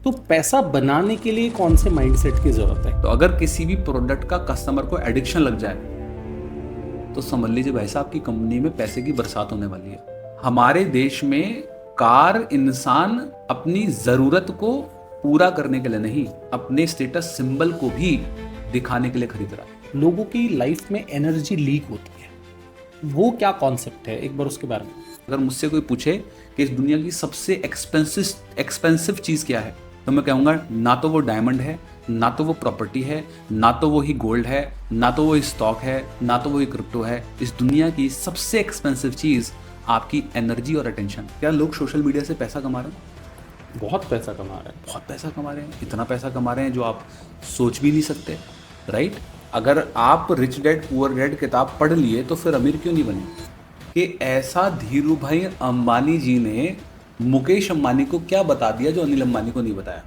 तो पैसा बनाने के लिए कौन से माइंडसेट की जरूरत है? तो अगर किसी भी प्रोडक्ट का कस्टमर को एडिक्शन लग जाए तो समझ लीजिए भाई साहब की कंपनी में पैसे की बरसात होने वाली है। हमारे देश में कार इंसान अपनी जरूरत को पूरा करने के लिए नहीं, अपने स्टेटस सिंबल को भी दिखाने के लिए खरीद रहा है। लोगों की लाइफ में एनर्जी लीक होती है, वो क्या कॉन्सेप्ट है, एक बार उसके बारे में। अगर मुझसे कोई पूछे कि इस दुनिया की सबसे एक्सपेंसिव चीज क्या है, तो मैं कहूंगा ना तो वो डायमंड है, ना तो वो प्रॉपर्टी है, ना तो वो ही गोल्ड है, ना तो वो स्टॉक है, ना तो वो ही क्रिप्टो है। इस दुनिया की सबसे एक्सपेंसिव चीज आपकी एनर्जी और अटेंशन। क्या लोग सोशल मीडिया से पैसा कमा रहे हैं? बहुत पैसा कमा रहे हैं। बहुत पैसा कमा रहे हैं, इतना पैसा कमा रहे हैं जो आप सोच भी नहीं सकते, राइट। अगर आप रिच डैड पुअर डैड किताब पढ़ लिए तो फिर अमीर क्यों नहीं बने? कि ऐसा धीरू भाई अंबानी जी ने मुकेश अंबानी को क्या बता दिया जो अनिल अंबानी को नहीं बताया।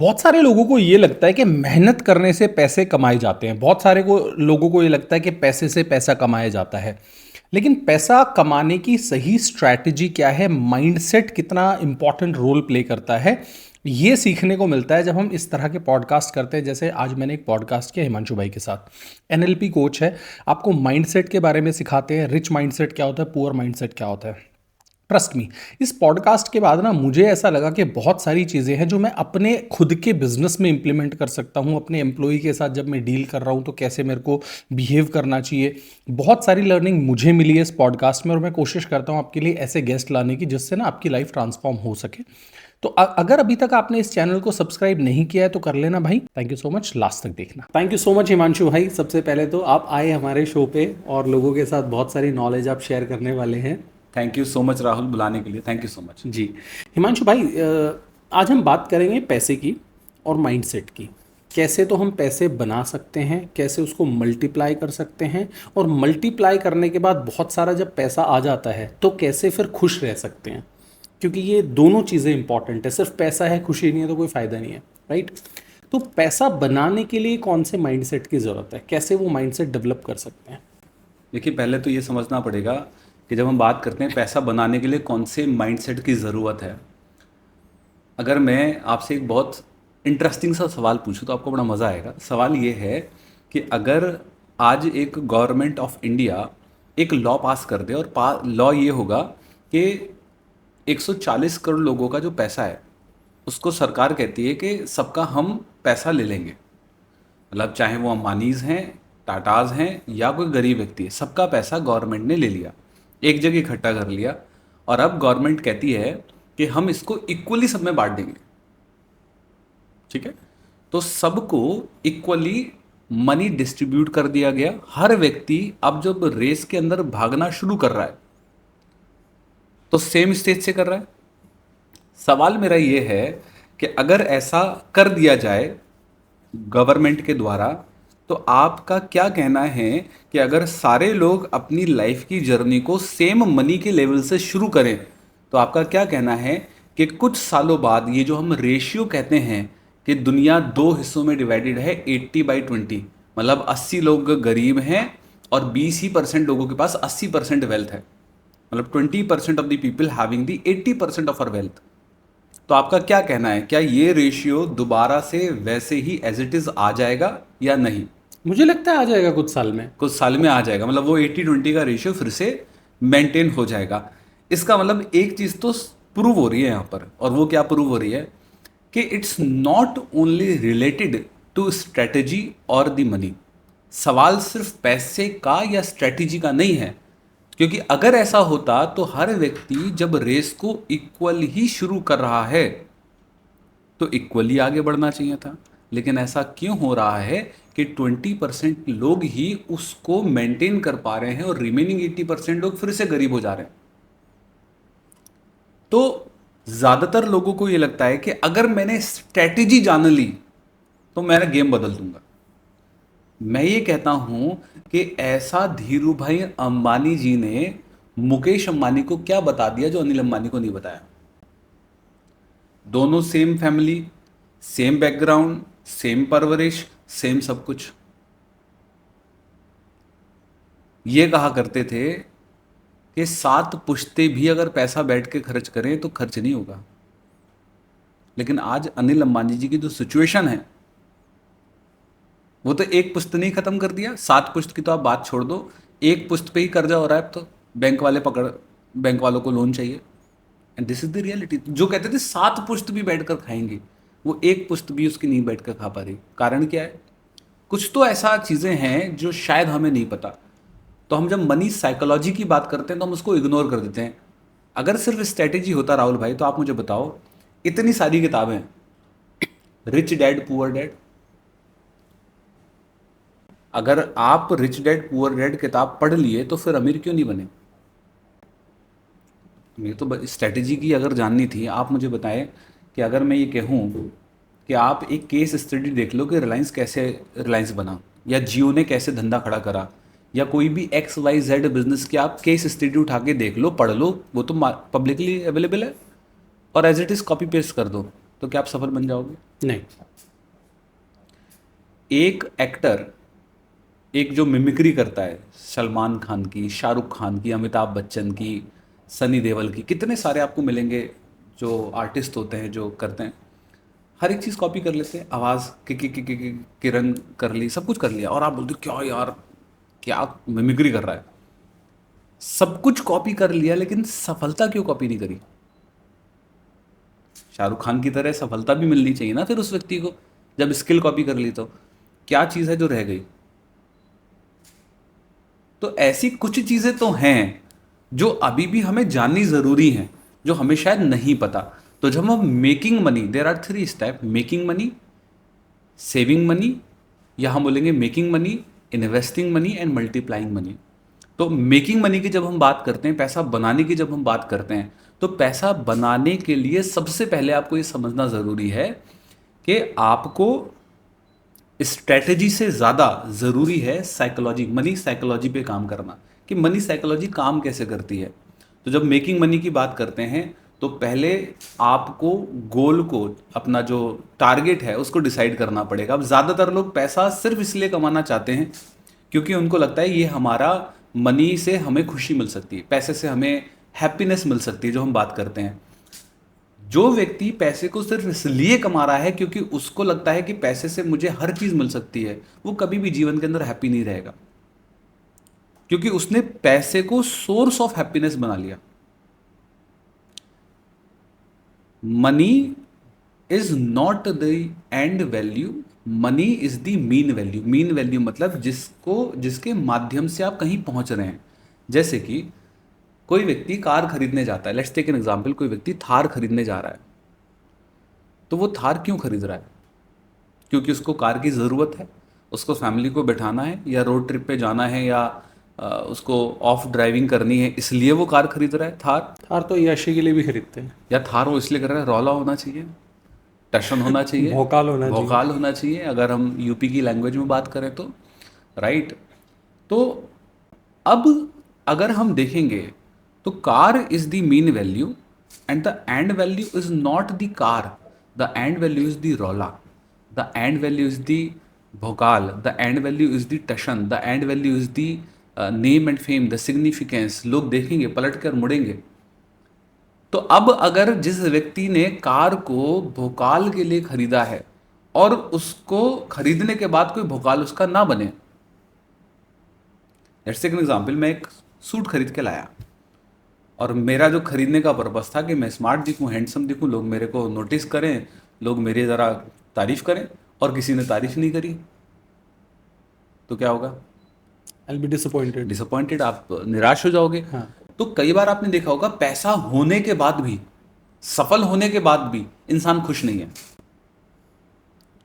बहुत सारे लोगों को ये लगता है कि मेहनत करने से पैसे कमाए जाते हैं, बहुत सारे लोगों को ये लगता है कि पैसे से पैसा कमाया जाता है। लेकिन पैसा कमाने की सही स्ट्रैटेजी क्या है, माइंडसेट कितना इंपॉर्टेंट रोल प्ले करता है, ये सीखने को मिलता है जब हम इस तरह के पॉडकास्ट करते हैं। जैसे आज मैंने एक पॉडकास्ट किया हिमांशु भाई के साथ, एनएलपी कोच है, आपको माइंडसेट के बारे में सिखाते हैं, रिच माइंडसेट क्या होता है, पुअर माइंडसेट क्या होता है। ट्रस्ट मी, इस पॉडकास्ट के बाद ना मुझे ऐसा लगा कि बहुत सारी चीज़ें हैं जो मैं अपने खुद के बिजनेस में इंप्लीमेंट कर सकता हूँ। अपने एम्प्लॉय के साथ जब मैं डील कर रहा हूँ तो कैसे मेरे को बिहेव करना चाहिए। बहुत सारी लर्निंग मुझे मिली है इस पॉडकास्ट में, और मैं कोशिश करता हूँ आपके लिए ऐसे गेस्ट लाने की जिससे ना आपकी लाइफ ट्रांसफॉर्म हो सके। तो अगर अभी तक आपने इस चैनल को सब्सक्राइब नहीं किया है तो कर लेना भाई। Thank you so much, last तक देखना। Thank you so much Himanshu भाई, सबसे पहले तो आप आए हमारे शो पे और लोगों के साथ बहुत सारी नॉलेज आप शेयर करने वाले हैं। Thank you so much Rahul, बुलाने के लिए थैंक यू सो मच। जी हिमांशु भाई, आज हम बात करेंगे पैसे की और माइंडसेट की। कैसे तो हम पैसे बना सकते हैं, कैसे उसको मल्टीप्लाई कर सकते हैं, और मल्टीप्लाई करने के बाद बहुत सारा जब पैसा आ जाता है तो कैसे फिर खुश रह सकते हैं। क्योंकि ये दोनों चीज़ें इंपॉर्टेंट है, सिर्फ पैसा है खुशी नहीं है तो कोई फ़ायदा नहीं है, राइट। तो पैसा बनाने के लिए कौन से माइंडसेट की ज़रूरत है, कैसे वो माइंडसेट डेवलप कर सकते हैं? देखिए, पहले तो ये समझना पड़ेगा कि जब हम बात करते हैं पैसा बनाने के लिए कौन से माइंडसेट की ज़रूरत है। अगर मैं आपसे एक बहुत इंटरेस्टिंग सा सवाल पूछूं तो आपको बड़ा मज़ा आएगा। सवाल ये है कि अगर आज एक गवर्नमेंट ऑफ इंडिया एक लॉ पास कर दे, और लॉ ये होगा कि 140 करोड़ लोगों का जो पैसा है उसको सरकार कहती है कि सबका हम पैसा ले लेंगे। मतलब चाहे वो अंबानीज हैं, टाटाज हैं, या कोई गरीब व्यक्ति है, सबका पैसा गवर्नमेंट ने ले लिया, एक जगह इकट्ठा कर लिया। और अब गवर्नमेंट कहती है कि हम इसको इक्वली सब में बांट देंगे। ठीक है, तो सबको इक्वली मनी डिस्ट्रीब्यूट कर दिया गया। हर व्यक्ति अब जब रेस के अंदर भागना शुरू कर रहा है तो सेम स्टेज से कर रहा है। सवाल मेरा ये है कि अगर ऐसा कर दिया जाए गवर्नमेंट के द्वारा, तो आपका क्या कहना है कि अगर सारे लोग अपनी लाइफ की जर्नी को सेम मनी के लेवल से शुरू करें, तो आपका क्या कहना है कि कुछ सालों बाद ये जो हम रेशियो कहते हैं कि दुनिया दो हिस्सों में डिवाइडेड है, 80/20, मतलब 80 लोग गरीब हैं और 20% लोगों के पास 80% वेल्थ है, मतलब 20% of the people having the 80% of our wealth. तो आपका क्या कहना है, क्या ये रेशियो दोबारा से वैसे ही एज इट इज आ जाएगा या नहीं? मुझे लगता है आ जाएगा कुछ साल में। कुछ साल में आ जाएगा, मतलब वो 80/20 का रेशियो फिर से मेंटेन हो जाएगा। इसका मतलब एक चीज तो प्रूव हो रही है यहाँ पर, और वो क्या प्रूव हो रही है कि it's not only related to strategy और द मनी। सवाल सिर्फ पैसे का या स्ट्रेटेजी का नहीं है, क्योंकि अगर ऐसा होता तो हर व्यक्ति जब रेस को इक्वल ही शुरू कर रहा है तो इक्वली आगे बढ़ना चाहिए था। लेकिन ऐसा क्यों हो रहा है कि 20% लोग ही उसको मेंटेन कर पा रहे हैं और रिमेनिंग 80% लोग फिर से गरीब हो जा रहे हैं? तो ज्यादातर लोगों को यह लगता है कि अगर मैंने स्ट्रेटेजी जान ली तो मैं गेम बदल दूंगा। मैं ये कहता हूं कि ऐसा धीरू भाई अंबानी जी ने मुकेश अंबानी को क्या बता दिया जो अनिल अंबानी को नहीं बताया। दोनों same family, same background, same परवरिश, सेम सब कुछ। ये कहा करते थे कि 7 पुश्ते भी अगर पैसा बैठ के खर्च करें तो खर्च नहीं होगा। लेकिन आज अनिल अंबानी जी की जो सिचुएशन है, वो तो एक पुश्त नहीं खत्म कर दिया, 7 पुश्त की तो आप बात छोड़ दो, एक पुश्त पे ही कर्जा हो रहा है अब तो। बैंक वालों को लोन चाहिए। And this is the reality. जो कहते थे 7 पुश्त भी बैठकर खाएंगे, वो एक पुश्त भी उसकी नहीं बैठकर खा पा रही। कारण क्या है? कुछ तो ऐसा चीज़ें हैं जो शायद हमें नहीं पता। तो हम जब मनी साइकोलॉजी की बात करते हैं तो हम उसको इग्नोर कर देते हैं। अगर सिर्फ स्ट्रैटेजी होता राहुल भाई, तो आप मुझे बताओ, इतनी सारी किताबें, रिच डैड पुअर डैड, अगर आप रिच डैड पुअर डैड किताब पढ़ लिए तो फिर अमीर क्यों नहीं बने? मेरे तो स्ट्रैटेजी की अगर जाननी थी, आप मुझे बताएं कि अगर मैं ये कहूँ कि आप एक केस स्टडी देख लो कि रिलायंस कैसे रिलायंस बना, या जियो ने कैसे धंधा खड़ा करा, या कोई भी XYZ बिजनेस की आप केस स्टडी उठा के देख लो, पढ़ लो, वो तो पब्लिकली अवेलेबल है, और as it is copy paste कर दो, तो क्या आप सफल बन जाओगे? नहीं। एक एक्टर, एक जो मिमिक्री करता है, सलमान खान की, शाहरुख खान की, अमिताभ बच्चन की, सनी देओल की, कितने सारे आपको मिलेंगे जो आर्टिस्ट होते हैं जो करते हैं, हर एक चीज़ कॉपी कर लेते हैं। आवाज़ किरण कर ली, सब कुछ कर लिया, और आप बोलते हो क्या यार, क्या मिमिक्री कर रहा है। सब कुछ कॉपी कर लिया, लेकिन सफलता क्यों कॉपी नहीं करी? शाहरुख खान की तरह सफलता भी मिलनी चाहिए ना फिर उस व्यक्ति को, जब स्किल कॉपी कर ली तो। क्या चीज़ है जो रह गई? तो ऐसी कुछ चीज़ें तो हैं जो अभी भी हमें जाननी ज़रूरी हैं, जो हमें शायद नहीं पता। तो जब हम making money, there are 3 step: making money, saving money, या हम बोलेंगे making money, investing money and multiplying money. तो मेकिंग मनी की जब हम बात करते हैं, पैसा बनाने की जब हम बात करते हैं, तो पैसा बनाने के लिए सबसे पहले आपको ये समझना ज़रूरी है कि आपको स्ट्रैटेजी से ज़्यादा ज़रूरी है साइकोलॉजी, मनी साइकोलॉजी पे काम करना, कि मनी साइकोलॉजी काम कैसे करती है। तो जब मेकिंग मनी की बात करते हैं, तो पहले आपको गोल को, अपना जो टारगेट है उसको डिसाइड करना पड़ेगा। अब ज़्यादातर लोग पैसा सिर्फ इसलिए कमाना चाहते हैं क्योंकि उनको लगता है ये हमारा, मनी से हमें खुशी मिल सकती है, पैसे से हमें हैप्पीनेस मिल सकती है, जो हम बात करते हैं। जो व्यक्ति पैसे को सिर्फ इसलिए कमा रहा है क्योंकि उसको लगता है कि पैसे से मुझे हर चीज मिल सकती है, वो कभी भी जीवन के अंदर हैप्पी नहीं रहेगा, क्योंकि उसने पैसे को सोर्स ऑफ हैप्पीनेस बना लिया। Money is not the end value, money is the mean value. Mean value मतलब जिसके माध्यम से आप कहीं पहुंच रहे हैं। जैसे कि कोई व्यक्ति कार खरीदने जाता है, लेट्स टेक एन एग्जांपल, कोई व्यक्ति थार खरीदने जा रहा है, तो वो थार क्यों खरीद रहा है? क्योंकि उसको कार की ज़रूरत है, उसको फैमिली को बैठाना है, या रोड ट्रिप पे जाना है, या उसको ऑफ ड्राइविंग करनी है, इसलिए वो कार खरीद रहा है थार। थार तो यशी के लिए भी खरीदते हैं। या थार वो इसलिए कर रहा है, रौला होना चाहिए, टशन होना चाहिए, भौकाल होना चाहिए। भौकाल होना चाहिए, अगर हम यूपी की लैंग्वेज में बात करें तो, राइट। तो अब अगर हम देखेंगे तो car is the mean value, and the end value is not the car, the end value is the raula, the end value is the bhaukaal, the end value is the tashan, the end value is the name and fame, the significance. लोग देखेंगे, पलट कर मुड़ेंगे। तो अब अगर जिस व्यक्ति ने कार को भोकाल के लिए खरीदा है, और उसको खरीदने के बाद कोई भोकाल उसका ना बने, लेट्स टेक एन एग्जांपल, मैं एक सूट खरीद के लाया, और मेरा जो खरीदने का पर्पस था कि मैं स्मार्ट दिखूं, हैंडसम दिखूं, लोग मेरे को नोटिस करें, लोग मेरी ज़रा तारीफ करें, और किसी ने तारीफ नहीं करी, तो क्या होगा? I'll be disappointed। डिसअपॉइंटेड, आप निराश हो जाओगे। हाँ। तो कई बार आपने देखा होगा, पैसा होने के बाद भी, सफल होने के बाद भी इंसान खुश नहीं है,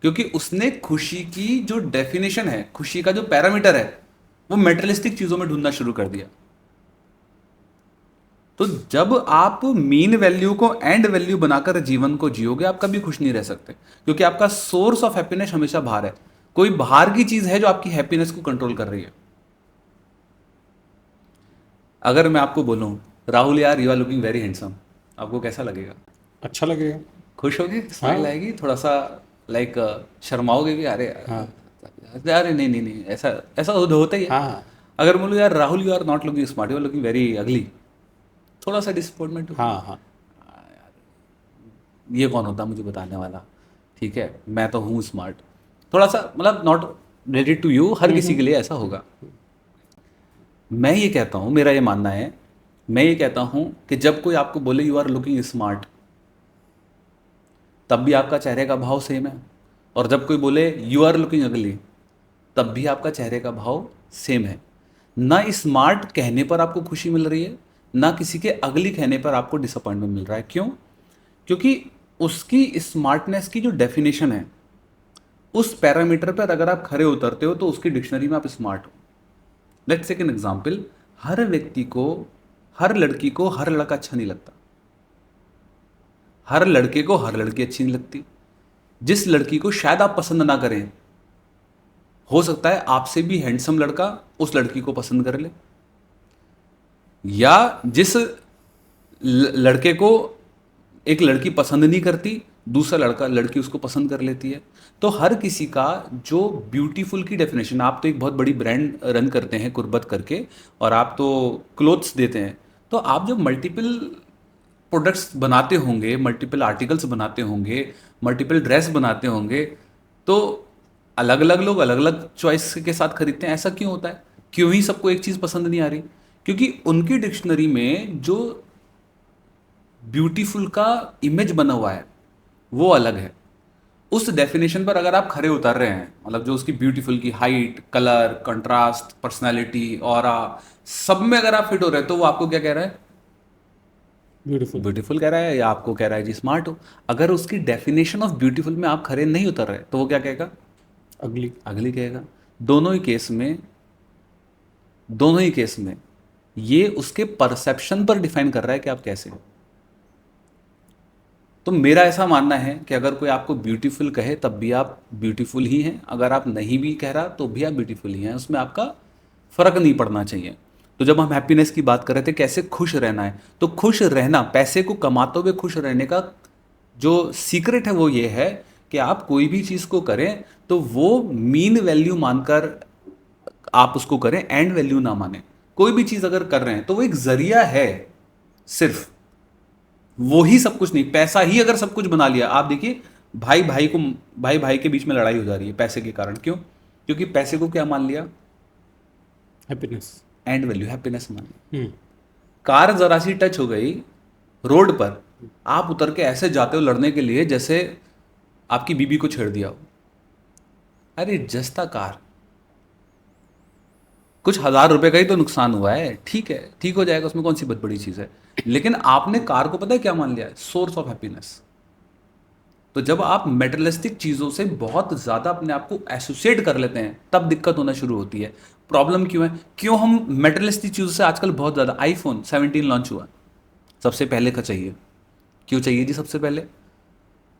क्योंकि उसने खुशी की जो डेफिनेशन है, खुशी का जो पैरामीटर है, वो मेटेरियलिस्टिक चीजों में ढूंढना शुरू कर दिया। तो जब आप मीन वैल्यू को एंड वैल्यू बनाकर जीवन को जियोगे, आप कभी खुश नहीं रह सकते, क्योंकि आपका सोर्स ऑफ हैप्पीनेस हमेशा बाहर है। कोई बाहर की चीज है जो आपकी हैप्पीनेस को कंट्रोल कर रही है। अगर मैं आपको बोलूं, राहुल यार you are looking very handsome, आपको कैसा लगेगा? अच्छा लगेगा। खुश होगे, स्माइल आएगी, थोड़ा सा लाइक शर्माओगे भी, अरे हाँ। अरे नहीं नहीं नहीं, ऐसा ऐसा होता ही है। हाँ। अगर बोलूँ यार Rahul you are not looking smart, you are looking very ugly, थोड़ा सा डिसअपॉइंटमेंट। हाँ। हाँ। ये कौन होता है मुझे बताने वाला, ठीक है, मैं तो हूँ स्मार्ट। थोड़ा सा मतलब नॉट रिलेटेड टू यू, हर किसी के लिए ऐसा होगा। मैं ये कहता हूँ, मेरा ये मानना है, मैं ये कहता हूँ कि जब कोई आपको बोले यू आर लुकिंग स्मार्ट, तब भी आपका चेहरे का भाव सेम है। और जब कोई बोले यू आर लुकिंग अगली, तब भी आपका चेहरे का भाव सेम है। ना स्मार्ट कहने पर आपको खुशी मिल रही है, ना किसी के अगली कहने पर आपको डिसअपॉइंटमेंट मिल रहा है। क्यों? क्योंकि उसकी स्मार्टनेस की जो डेफिनेशन है, उस पैरामीटर पर अगर आप खरे उतरते हो तो उसकी डिक्शनरी में आप स्मार्ट हो। Let's take an example. हर व्यक्ति को, हर लड़की को हर लड़का अच्छा नहीं लगता, हर लड़के को हर लड़की अच्छी नहीं लगती। जिस लड़की को शायद आप पसंद ना करें, हो सकता है आपसे भी हैंडसम लड़का उस लड़की को पसंद कर ले। या जिस लड़के को एक लड़की पसंद नहीं करती, दूसरा लड़का लड़की उसको पसंद कर लेती है। तो हर किसी का जो ब्यूटीफुल की डेफिनेशन, आप तो एक बहुत बड़ी ब्रांड रन करते हैं कुर्बत करके, और आप तो क्लोथ्स देते हैं, तो आप जब मल्टीपल प्रोडक्ट्स बनाते होंगे, मल्टीपल आर्टिकल्स बनाते होंगे, मल्टीपल ड्रेस बनाते होंगे, तो अलग अलग लोग अलग अलग चॉइस के साथ खरीदते हैं। ऐसा क्यों होता है? क्यों ही सबको एक चीज़ पसंद नहीं आ रही? क्योंकि उनकी डिक्शनरी में जो ब्यूटीफुल का इमेज बना हुआ है वो अलग है। उस डेफिनेशन पर अगर आप खरे उतर रहे हैं, मतलब जो उसकी ब्यूटीफुल की height, colour, contrast, personality, aura, सब में अगर आप फिट हो रहे हैं, तो वो आपको क्या कह रहा है? ब्यूटीफुल। ब्यूटीफुल कह रहा है, या आपको कह रहा है जी स्मार्ट हो। अगर उसकी डेफिनेशन ऑफ ब्यूटीफुल में आप खरे नहीं उतर रहे, तो वो क्या कहेगा? अगली। अगली कहेगा। दोनों ही केस में, दोनों ही केस में ये उसके परसेप्शन पर डिफाइन कर रहा है कि आप कैसे हो। तो मेरा ऐसा मानना है कि अगर कोई आपको ब्यूटीफुल कहे तब भी आप ब्यूटीफुल ही हैं, अगर आप नहीं भी कह रहा तो भी आप ब्यूटीफुल ही हैं, उसमें आपका फर्क नहीं पड़ना चाहिए। तो जब हम हैप्पीनेस की बात कर रहे थे, कैसे खुश रहना है, तो खुश रहना, पैसे को कमाते हुए खुश रहने का जो सीक्रेट है वो ये है कि आप कोई भी चीज़ को करें तो वो मीन वैल्यू मानकर आप उसको करें, एंड वैल्यू ना माने। कोई भी चीज़ अगर कर रहे हैं तो वो एक जरिया है सिर्फ, वो ही सब कुछ नहीं। पैसा ही अगर सब कुछ बना लिया, आप देखिए भाई भाई के बीच में लड़ाई हो जा रही है पैसे के कारण। क्यों? क्योंकि पैसे को क्या मान लिया? हैप्पीनेस। एंड वैल्यू, हैप्पीनेस मान लिया। कार जरा सी टच हो गई रोड पर, आप उतर के ऐसे जाते हो लड़ने के लिए जैसे आपकी बीबी को छेड़ दिया हो। अरे जस्ता कार, कुछ हजार रुपए का ही तो नुकसान हुआ है, ठीक है, ठीक हो जाएगा, उसमें कौन सी बहुत बड़ी चीज़ है। लेकिन आपने कार को पता है क्या मान लिया है? Source of happiness. तो जब आप मेटेरियलिस्टिक चीज़ों से बहुत ज़्यादा अपने आप को एसोसिएट कर लेते हैं, तब दिक्कत होना शुरू होती है। प्रॉब्लम क्यों है? क्यों हम मेटेरियलिस्टिक चीज़ों से आजकल बहुत ज़्यादा, आईफोन 17 लॉन्च हुआ, सबसे पहले का चाहिए। क्यों चाहिए जी? सबसे पहले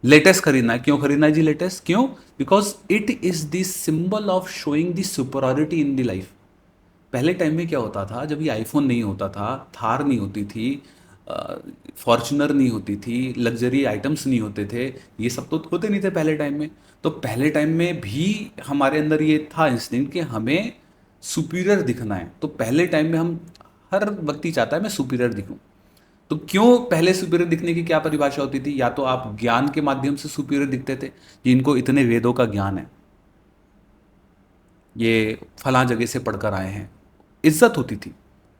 लेटेस्ट खरीदना है। क्यों खरीदना है जी लेटेस्ट? क्यों? Because it is the symbol of showing the superiority in the life. पहले टाइम में क्या होता था, जब ये आईफोन नहीं होता था, थार नहीं होती थी, फॉर्च्यूनर नहीं होती थी, लग्जरी आइटम्स नहीं होते थे, ये सब तो होते नहीं थे पहले टाइम में। तो पहले टाइम में भी हमारे अंदर ये था इंस्टिंक्ट कि हमें सुपीरियर दिखना है। तो पहले टाइम में हम, हर व्यक्ति चाहता है मैं सुपीरियर दिखूं। तो क्यों पहले सुपीरियर दिखने की क्या परिभाषा होती थी? या तो आप ज्ञान के माध्यम से सुपीरियर दिखते थे, जिनको इतने वेदों का ज्ञान है, ये फलां जगह से पढ़कर आए हैं, इज्जत होती थी,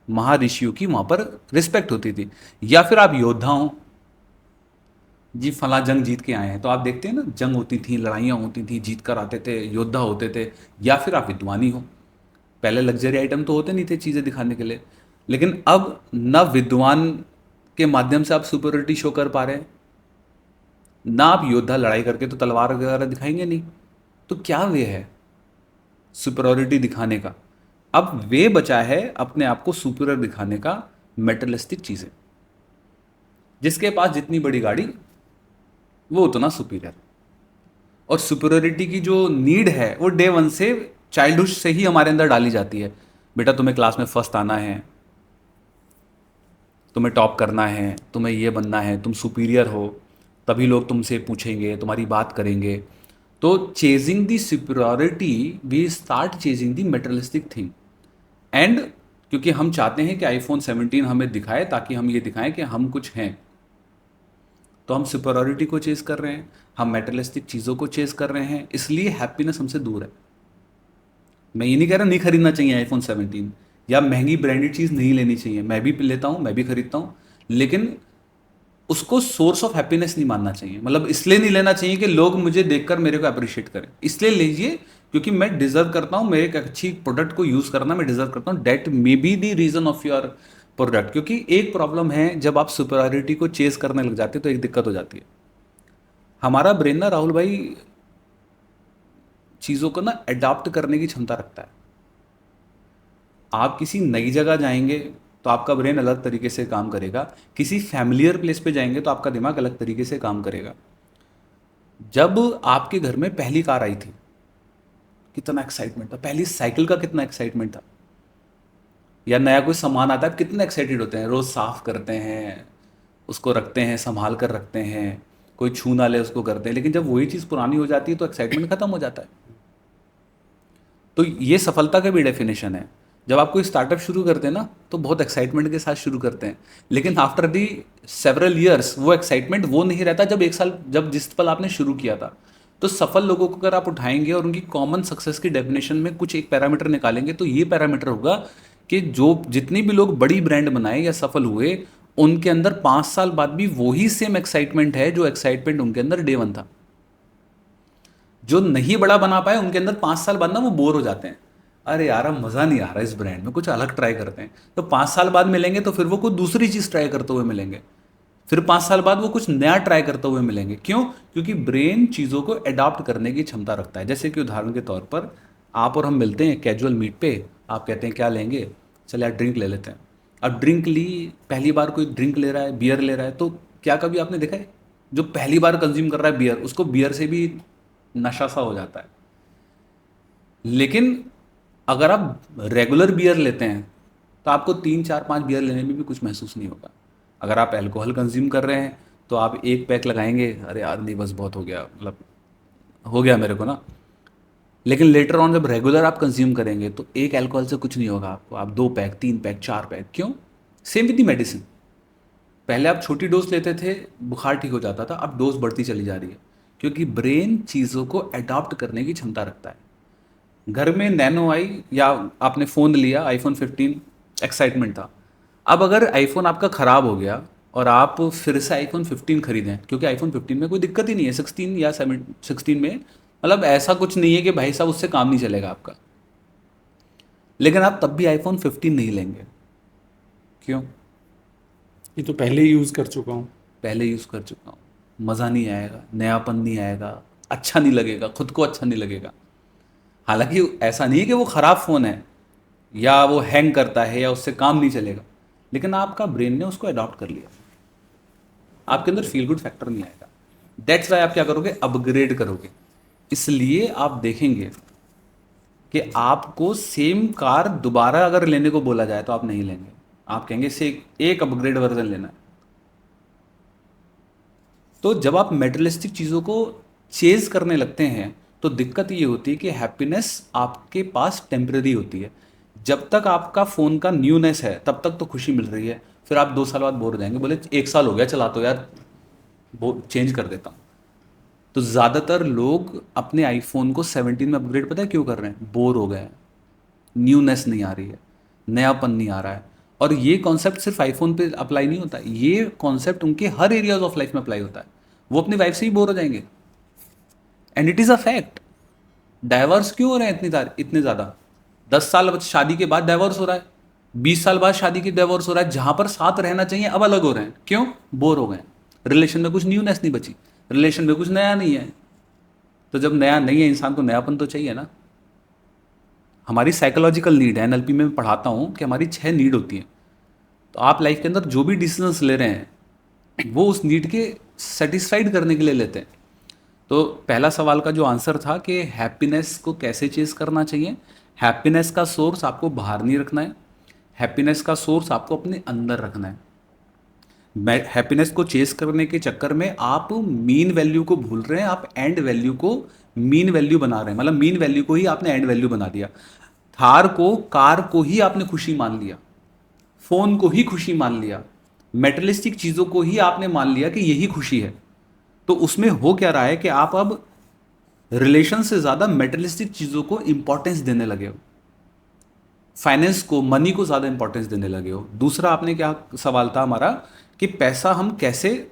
महर्षियों की वहां पर रिस्पेक्ट होती थी। या फिर आप योद्धा हो जी, फला जंग जीत के आए हैं, तो आप देखते हैं ना, जंग होती थी, लड़ाइयाँ होती थी, जीत कर आते थे, योद्धा होते थे। या फिर आप विद्वानी हो। पहले लग्जरी आइटम तो होते नहीं थे चीज़ें दिखाने के लिए, लेकिन अब न विद्वान के माध्यम से आप सुपरियरिटी शो कर पा रहे हैं, ना आप योद्धा, लड़ाई करके तो तलवार वगैरह दिखाएंगे नहीं। तो क्या वे है सुपरियरिटी दिखाने का? अब वे बचा है अपने आप को सुपीरियर दिखाने का मेटेरियलिस्टिक चीज़ें। जिसके पास जितनी बड़ी गाड़ी, वो उतना सुपीरियर। और सुपीरियरिटी की जो नीड है वो डे वन से, चाइल्डहुड से ही हमारे अंदर डाली जाती है। बेटा तुम्हें क्लास में फर्स्ट आना है, तुम्हें टॉप करना है, तुम्हें ये बनना है, तुम सुपीरियर हो, तभी लोग तुमसे पूछेंगे, तुम्हारी बात करेंगे। तो chasing the superiority, we start chasing the materialistic thing. And क्योंकि हम चाहते हैं कि आईफोन 17 हमें दिखाए, ताकि हम ये दिखाएं कि हम कुछ हैं। तो हम सुपरियॉरिटी को चेस कर रहे हैं, हम मेटेरियलिस्टिक चीज़ों को चेस कर रहे हैं, इसलिए हैप्पीनेस हमसे दूर है। मैं ये नहीं कह रहा नहीं खरीदना चाहिए आईफोन 17 या महंगी ब्रांडेड चीज़ नहीं लेनी चाहिए, मैं भी लेता हूँ, मैं भी खरीदता हूँ, लेकिन उसको सोर्स ऑफ हैप्पीनेस नहीं मानना चाहिए। मतलब इसलिए नहीं लेना चाहिए कि लोग मुझे देखकर मेरे को अप्रिशिएट करें, इसलिए लीजिए क्योंकि मैं डिजर्व करता हूँ, मेरे एक अच्छी प्रोडक्ट को यूज़ करना मैं डिजर्व करता हूँ। That may be the reason of your product. क्योंकि एक प्रॉब्लम है, जब आप सुपरियॉरिटी को चेस करने लग जाते हैं तो एक दिक्कत हो जाती है। हमारा ब्रेन ना राहुल भाई चीज़ों को ना अडॉप्ट करने की क्षमता रखता है। आप किसी नई जगह जाएंगे तो आपका ब्रेन अलग तरीके से काम करेगा, किसी फैमिलियर प्लेस पे जाएंगे तो आपका दिमाग अलग तरीके से काम करेगा। जब आपके घर में पहली कार आई थी, कितना एक्साइटमेंट था, पहली साइकिल का कितना एक्साइटमेंट था, या नया कोई सामान आता है कितने एक्साइटेड होते हैं, रोज़ साफ करते हैं, उसको रखते हैं, संभाल कर रखते हैं, कोई छू ना ले उसको करते हैं। लेकिन जब वही चीज़ पुरानी हो जाती है तो एक्साइटमेंट खत्म हो जाता है। तो ये सफलता का भी डेफिनेशन है। जब आप कोई स्टार्टअप शुरू करते हैं ना तो बहुत एक्साइटमेंट के साथ शुरू करते हैं, लेकिन आफ्टर दी सेवरल ईयर्स वो एक्साइटमेंट वो नहीं रहता जब एक साल, जब जिस पल आपने शुरू किया था। तो सफल लोगों को अगर आप उठाएंगे और उनकी कॉमन सक्सेस की डेफिनेशन में कुछ एक पैरामीटर निकालेंगे तो ये पैरामीटर होगा कि जो जितने भी लोग बड़ी ब्रांड बनाए या सफल हुए, उनके अंदर 5 साल बाद भी वही सेम एक्साइटमेंट है जो एक्साइटमेंट उनके अंदर डे वन था। जो नहीं बड़ा बना पाए उनके अंदर 5 साल बाद ना वो बोर हो जाते हैं, अरे यार अब मज़ा नहीं आ रहा इस ब्रांड में, कुछ अलग ट्राई करते हैं। तो 5 साल बाद मिलेंगे तो फिर वो कोई दूसरी चीज़ ट्राई करते हुए मिलेंगे, फिर 5 साल बाद वो कुछ नया ट्राई करते हुए मिलेंगे। क्यों? क्योंकि ब्रेन चीज़ों को अडॉप्ट करने की क्षमता रखता है। जैसे कि उदाहरण के तौर पर आप और हम मिलते हैं कैजुअल मीट पे, आप कहते हैं क्या लेंगे, चल यार ड्रिंक ले लेते हैं। अब ड्रिंक ली, पहली बार कोई ड्रिंक ले रहा है, बियर ले रहा है, तो क्या कभी आपने देखा है जो पहली बार कंज्यूम कर रहा है बियर, उसको बियर से भी नशा सा हो जाता है। लेकिन अगर आप रेगुलर बियर लेते हैं तो आपको 3 4 5 बियर लेने में भी कुछ महसूस नहीं होगा। अगर आप अल्कोहल कंज्यूम कर रहे हैं तो आप एक पैक लगाएंगे, अरे यार नहीं बस बहुत हो गया, मतलब हो गया मेरे को ना। लेकिन लेटर ऑन जब रेगुलर आप कंज्यूम करेंगे तो एक अल्कोहल से कुछ नहीं होगा आपको, आप 2 पैक 3 पैक 4 पैक। क्यों? Same with the medicine. पहले आप छोटी डोज लेते थे, बुखार ठीक हो जाता था, अब डोज बढ़ती चली जा रही है, क्योंकि ब्रेन चीज़ों को अडॉप्ट करने की क्षमता रखता है। घर में नैनो आई या आपने फ़ोन लिया आईफोन 15, एक्साइटमेंट था। अब अगर आईफोन आपका ख़राब हो गया और आप फिर से आईफोन 15 खरीदें, क्योंकि आईफोन 15 में कोई दिक्कत ही नहीं है, 16 या 16 में मतलब ऐसा कुछ नहीं है कि भाई साहब उससे काम नहीं चलेगा आपका, लेकिन आप तब भी आईफोन 15 नहीं लेंगे। क्यों? ये तो पहले ही यूज़ कर चुका हूँ। पहले यूज़ कर चुका हूँ, मज़ा नहीं आएगा, नयापन नहीं आएगा, अच्छा नहीं लगेगा, खुद को अच्छा नहीं लगेगा। हालांकि ऐसा नहीं है कि वो ख़राब फ़ोन है या वो हैंग करता है या उससे काम नहीं चलेगा, लेकिन आपका ब्रेन ने उसको अडॉप्ट कर लिया, आपके अंदर फील गुड फैक्टर नहीं आएगा। दैट्स वाई आप क्या करोगे, अपग्रेड करोगे। इसलिए आप देखेंगे कि आपको सेम कार दोबारा अगर लेने को बोला जाए तो आप नहीं लेंगे, आप कहेंगे से एक अपग्रेड वर्जन लेना है। तो जब आप मेटेरियलिस्टिक चीज़ों को चेज करने लगते हैं तो दिक्कत ये होती है कि हैप्पीनेस आपके पास टेम्परेरी होती है। जब तक आपका फ़ोन का न्यूनेस है तब तक तो खुशी मिल रही है, फिर आप 2 साल बाद बोर हो जाएंगे, बोले 1 साल हो गया चला तो यार वो चेंज कर देता हूँ। तो ज़्यादातर लोग अपने आईफोन को 17 में अपग्रेड पता है क्यों कर रहे हैं? बोर हो गए हैं, न्यूनेस नहीं आ रही है, नयापन नहीं आ रहा है। और ये कॉन्सेप्ट सिर्फ आईफोन पे अप्लाई नहीं होता, ये कॉन्सेप्ट उनके हर एरियाज ऑफ लाइफ में अप्लाई होता है। वो अपनी वाइफ से ही बोर हो जाएंगे, and it is a fact. Diverse क्यों हो रहे हैं इतने ज़्यादा? 10 साल शादी के बाद डाइवर्स हो रहा है, 20 साल बाद शादी के डाइवर्स हो रहा है, जहाँ पर साथ रहना चाहिए अब अलग हो रहे हैं। क्यों? बोर हो गए। रिलेशन में कुछ न्यूनेस नहीं बची, रिलेशन में कुछ नया नहीं है। तो जब नया नहीं है, इंसान को नयापन तो चाहिए ना। हमारी साइकोलॉजिकल नीड है, एनएलपी में मैं पढ़ाता हूँ कि हमारी 6 नीड होती हैं। तो आप लाइफ के अंदर जो भी डिसीजंस ले रहे हैं वो उस नीड के सेटिस्फाइड करने के लिए लेते हैं। तो पहला सवाल का जो आंसर था कि हैप्पीनेस को कैसे चेस करना चाहिए, हैप्पीनेस का सोर्स आपको बाहर नहीं रखना है, हैप्पीनेस का सोर्स आपको अपने अंदर रखना है। हैप्पीनेस को चेस करने के चक्कर में आप मीन वैल्यू को भूल रहे हैं, आप एंड वैल्यू को मीन वैल्यू बना रहे हैं। मतलब मीन वैल्यू को ही आपने एंड वैल्यू बना दिया। थार को, कार को ही आपने खुशी मान लिया, फोन को ही खुशी मान लिया, मेटलिस्टिक चीज़ों को ही आपने मान लिया कि यही खुशी है, तो उसमें हो क्या रहा है कि आप अब रिलेशन से ज़्यादा मेटलिस्टिक चीज़ों को इंपॉर्टेंस देने लगे हो, फाइनेंस को, मनी को ज़्यादा इंपॉर्टेंस देने लगे हो। दूसरा आपने क्या सवाल था हमारा, कि पैसा हम कैसे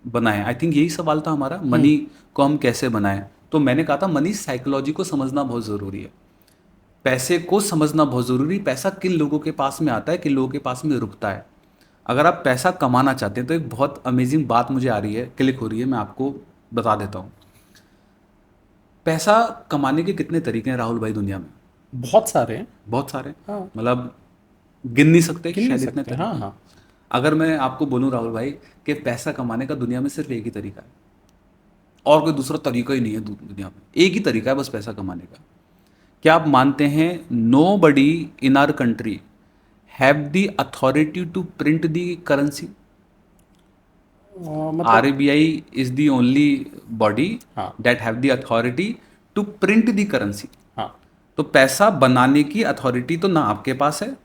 बनाएं, आई थिंक यही सवाल था हमारा, मनी को हम कैसे बनाएं। तो मैंने कहा था मनी साइकोलॉजी को समझना बहुत ज़रूरी है, पैसे को समझना बहुत ज़रूरी, पैसा किन लोगों के पास में आता है, किन लोगों के पास में रुकता है। अगर आप पैसा कमाना चाहते हैं तो एक बहुत अमेजिंग बात मुझे आ रही है, क्लिक हो रही है, मैं आपको बता देता हूँ। पैसा कमाने के कितने तरीके हैं राहुल भाई दुनिया में? बहुत सारे हैं। बहुत सारे हैं। हाँ, मतलब गिन नहीं सकते गिन नहीं शायद इतने सकते। तरीके हाँ हैं। हाँ। अगर मैं आपको बोलूं राहुल भाई कि पैसा कमाने का दुनिया में सिर्फ एक ही तरीका है, और कोई दूसरा तरीका ही नहीं है दुनिया में, एक ही तरीका है बस पैसा कमाने का। क्या आप मानते हैं nobody in our country have the authority to print the currency? मतलब RBI is the only body हाँ that have the authority to print the currency. हाँ। तो पैसा बनाने की अथॉरिटी तो ना आपके पास है,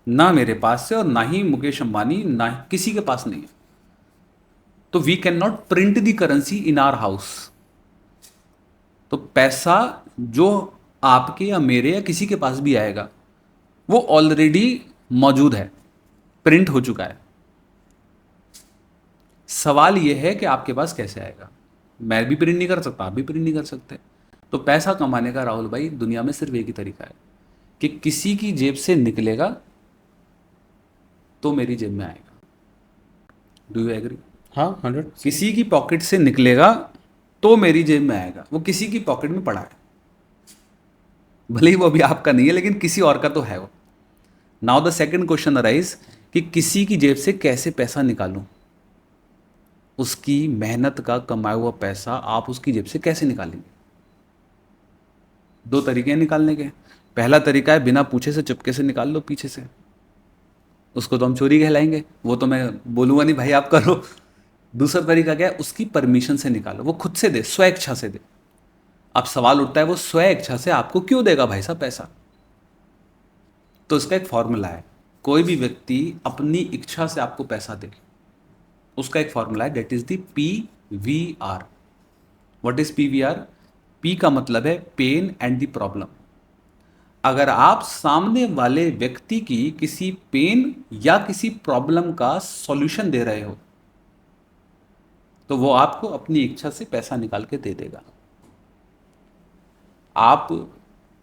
ना मेरे पास है, और ना ही मुकेश अंबानी, ना ही किसी के पास नहीं है। तो we can not print the currency in our house. तो पैसा जो आपके या मेरे या किसी के पास भी आएगा वो ऑलरेडी मौजूद है, प्रिंट हो चुका है। सवाल यह है कि आपके पास कैसे आएगा। मैं भी प्रिंट नहीं कर सकता, आप भी प्रिंट नहीं कर सकते। तो पैसा कमाने का राहुल भाई दुनिया में सिर्फ एक ही तरीका है कि किसी की जेब से निकलेगा तो मेरी जेब में आएगा। Do you agree? हाँ 100। किसी की पॉकेट से निकलेगा तो मेरी जेब में आएगा। वो किसी की पॉकेट में पड़ा है, भले ही वो अभी आपका नहीं है लेकिन किसी और का तो है वो। Now the second question arise कि किसी की जेब से कैसे पैसा निकालूं, उसकी मेहनत का कमाया हुआ पैसा आप उसकी जेब से कैसे निकालेंगे? दो तरीके हैं निकालने के। पहला तरीका है बिना पूछे से चुपके से निकाल लो पीछे से, उसको तो हम चोरी कहलाएंगे, वो तो मैं बोलूँगा नहीं भाई आप करो। दूसरा तरीका क्या है, उसकी परमिशन से निकालो, वो खुद से दे, स्व इच्छा से दे। अब सवाल उठता है वो स्व इच्छा से आपको क्यों देगा भाई साहब पैसा? तो इसका एक फॉर्मूला है, कोई भी व्यक्ति अपनी इच्छा से आपको पैसा दे, उसका एक फॉर्मूला है, that is the PVR। What is PVR? P का मतलब है पेन एंड द प्रॉब्लम। अगर आप सामने वाले व्यक्ति की किसी पेन या किसी प्रॉब्लम का सॉल्यूशन दे रहे हो तो वो आपको अपनी इच्छा से पैसा निकाल के दे देगा। आप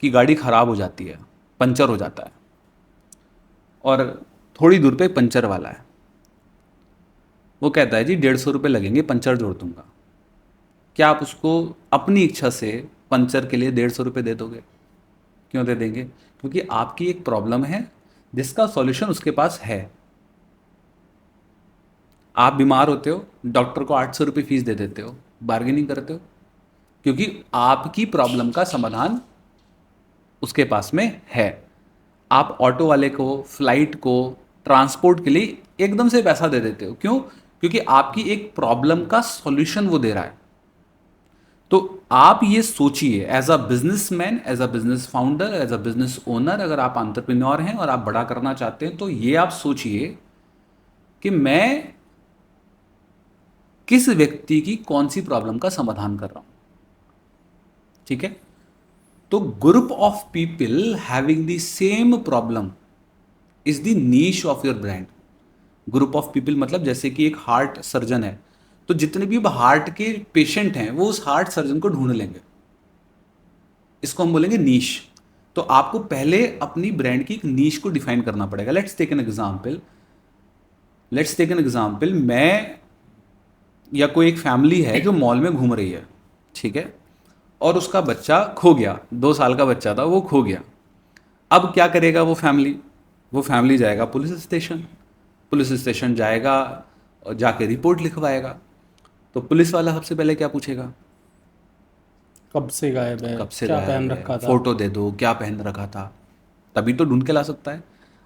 की गाड़ी खराब हो जाती है, पंचर हो जाता है, और थोड़ी दूर पे पंचर वाला है, वो कहता है जी 150 रुपये लगेंगे, पंचर जोड़ दूंगा। क्या आप उसको अपनी इच्छा से पंचर के लिए 150 रुपये दे दोगे? क्यों दे देंगे? क्योंकि आपकी एक प्रॉब्लम है जिसका सॉल्यूशन उसके पास है। आप बीमार होते हो, डॉक्टर को 800 रुपये फीस दे देते हो, बार्गेनिंग करते हो, क्योंकि आपकी प्रॉब्लम का समाधान उसके पास में है। आप ऑटो वाले को, फ्लाइट को, ट्रांसपोर्ट के लिए एकदम से पैसा दे देते हो, क्यों? क्योंकि आपकी एक प्रॉब्लम का सॉल्यूशन वो दे रहा है। तो आप ये सोचिए, as a businessman, as a business founder, as a business owner, अगर आप एंटरप्रेन्योर हैं और आप बड़ा करना चाहते हैं तो ये आप सोचिए कि मैं किस व्यक्ति की कौन सी प्रॉब्लम का समाधान कर रहा हूं। ठीक है? तो group of people having the same problem is the niche of your brand. Group of people मतलब जैसे कि एक हार्ट सर्जन है, तो जितने भी हार्ट के पेशेंट हैं वो उस हार्ट सर्जन को ढूंढ लेंगे, इसको हम बोलेंगे नीश। तो आपको पहले अपनी ब्रांड की एक नीश को डिफाइन करना पड़ेगा। लेट्स टेक एन एग्जाम्पल, मैं या कोई एक फैमिली है जो मॉल में घूम रही है, ठीक है, और उसका बच्चा खो गया, 2 साल का बच्चा था, वो खो गया। अब क्या करेगा वो फैमिली जाएगा पुलिस स्टेशन जाएगा और जाके रिपोर्ट लिखवाएगा। तो पुलिस वाला सबसे पहले क्या पूछेगा? कब से गायब है, कब से क्या गायब पहन है, रखा था। फोटो दे दो, क्या पहन रखा था, तभी तो ढूंढ के ला सकता है।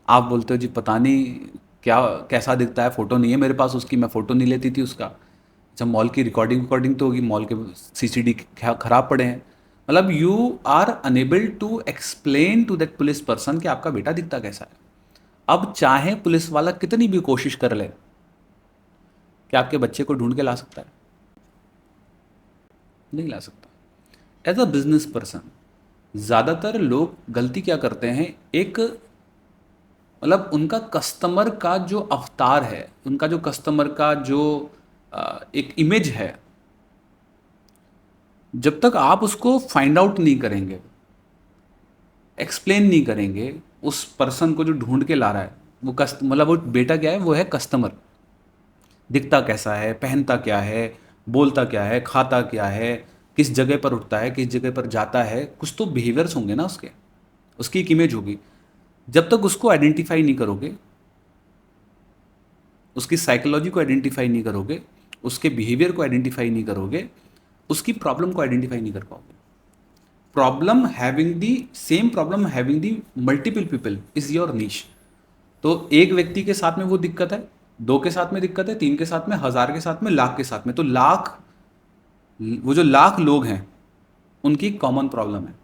आप बोलते हो जी पता नहीं क्या कैसा दिखता है, फोटो नहीं है मेरे पास उसकी, मैं फोटो नहीं लेती थी उसका। जब मॉल की रिकॉर्डिंग तो होगी, मॉल के CCD खराब पड़े हैं। मतलब you are unable to explain to that police person कि आपका बेटा दिखता कैसा है। अब चाहे पुलिस वाला कितनी भी कोशिश कर ले, क्या आपके बच्चे को ढूंढ के ला सकता है? नहीं ला सकता। एज अ बिजनेस पर्सन ज़्यादातर लोग गलती क्या करते हैं, एक मतलब उनका कस्टमर का जो अवतार है, उनका जो कस्टमर का जो एक इमेज है, जब तक आप उसको फाइंड आउट नहीं करेंगे, एक्सप्लेन नहीं करेंगे उस पर्सन को जो ढूंढ के ला रहा है, वो मतलब वो बेटा क्या है, वो है कस्टमर। दिखता कैसा है, पहनता क्या है, बोलता क्या है, खाता क्या है, किस जगह पर उठता है, किस जगह पर जाता है, कुछ तो बिहेवियर्स होंगे ना उसके, उसकी एक इमेज होगी। जब तक उसको आइडेंटिफाई नहीं करोगे, उसकी साइकोलॉजी को आइडेंटिफाई नहीं करोगे, उसके बिहेवियर को आइडेंटिफाई नहीं करोगे, उसकी प्रॉब्लम को आइडेंटिफाई नहीं कर पाओगे। Problem having the same problem having the multiple people is your niche. तो एक व्यक्ति के साथ में वो दिक्कत है, दो के साथ में दिक्कत है, तीन के साथ में, हजार के साथ में, लाख के साथ में, तो लाख, वो जो लाख लोग हैं उनकी कॉमन प्रॉब्लम है,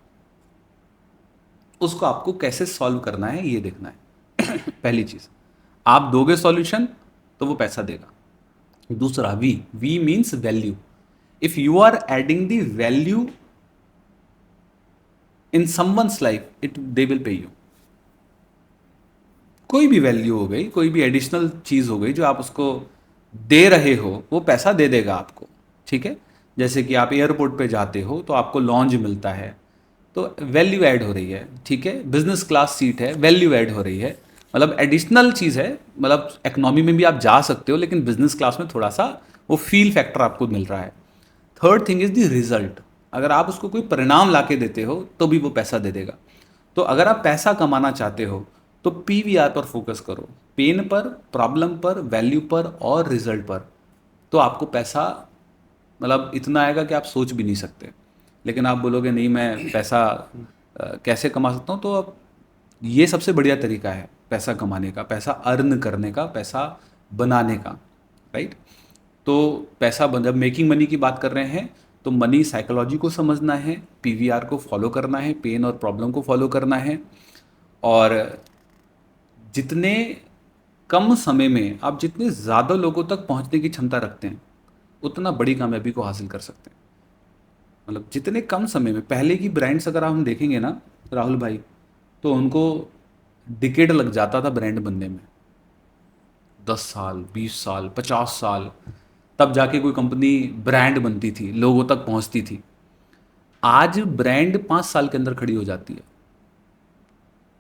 उसको आपको कैसे सॉल्व करना है ये देखना है। पहली चीज, आप दोगे सॉल्यूशन तो वो पैसा देगा। दूसरा, we means value. If you are adding the value in someone's life, it they will pay you. कोई भी वैल्यू हो गई, कोई भी एडिशनल चीज हो गई जो आप उसको दे रहे हो, वो पैसा दे देगा आपको। ठीक है, जैसे कि आप एयरपोर्ट पे जाते हो तो आपको लॉन्ज मिलता है, तो वैल्यू ऐड हो रही है। ठीक है, बिजनेस क्लास सीट है, वैल्यू ऐड हो रही है, मतलब एडिशनल चीज़ है। मतलब इकोनॉमी में भी आप जा सकते हो, लेकिन बिजनेस क्लास में थोड़ा सा वो फील फैक्टर आपको मिल रहा है। Third thing is the result. अगर आप उसको कोई परिणाम ला के देते हो तो भी वो पैसा दे देगा। तो अगर आप पैसा कमाना चाहते हो तो पीवीआर पर फोकस करो, पेन पर, प्रॉब्लम पर, वैल्यू पर और रिजल्ट पर। तो आपको पैसा मतलब इतना आएगा कि आप सोच भी नहीं सकते। लेकिन आप बोलोगे नहीं मैं पैसा कैसे कमा सकता हूँ, तो अब ये सबसे बढ़िया तरीका है पैसा कमाने का, पैसा अर्न करने का, पैसा बनाने का। राइट। तो पैसा जब मेकिंग मनी की बात कर रहे हैं तो मनी साइकोलॉजी को समझना है, पीवीआर को फॉलो करना है, पेन और प्रॉब्लम को फॉलो करना है, और जितने कम समय में आप जितने ज़्यादा लोगों तक पहुंचने की क्षमता रखते हैं उतना बड़ी कामयाबी को हासिल कर सकते हैं। मतलब जितने कम समय में, पहले की ब्रांड्स अगर हम देखेंगे ना राहुल भाई, तो उनको डिकेड लग जाता था ब्रांड बनने में, 10 साल, 20 साल, 50 साल, तब जाके कोई कंपनी ब्रांड बनती थी, लोगों तक पहुंचती थी। आज ब्रांड 5 साल के अंदर खड़ी हो जाती है।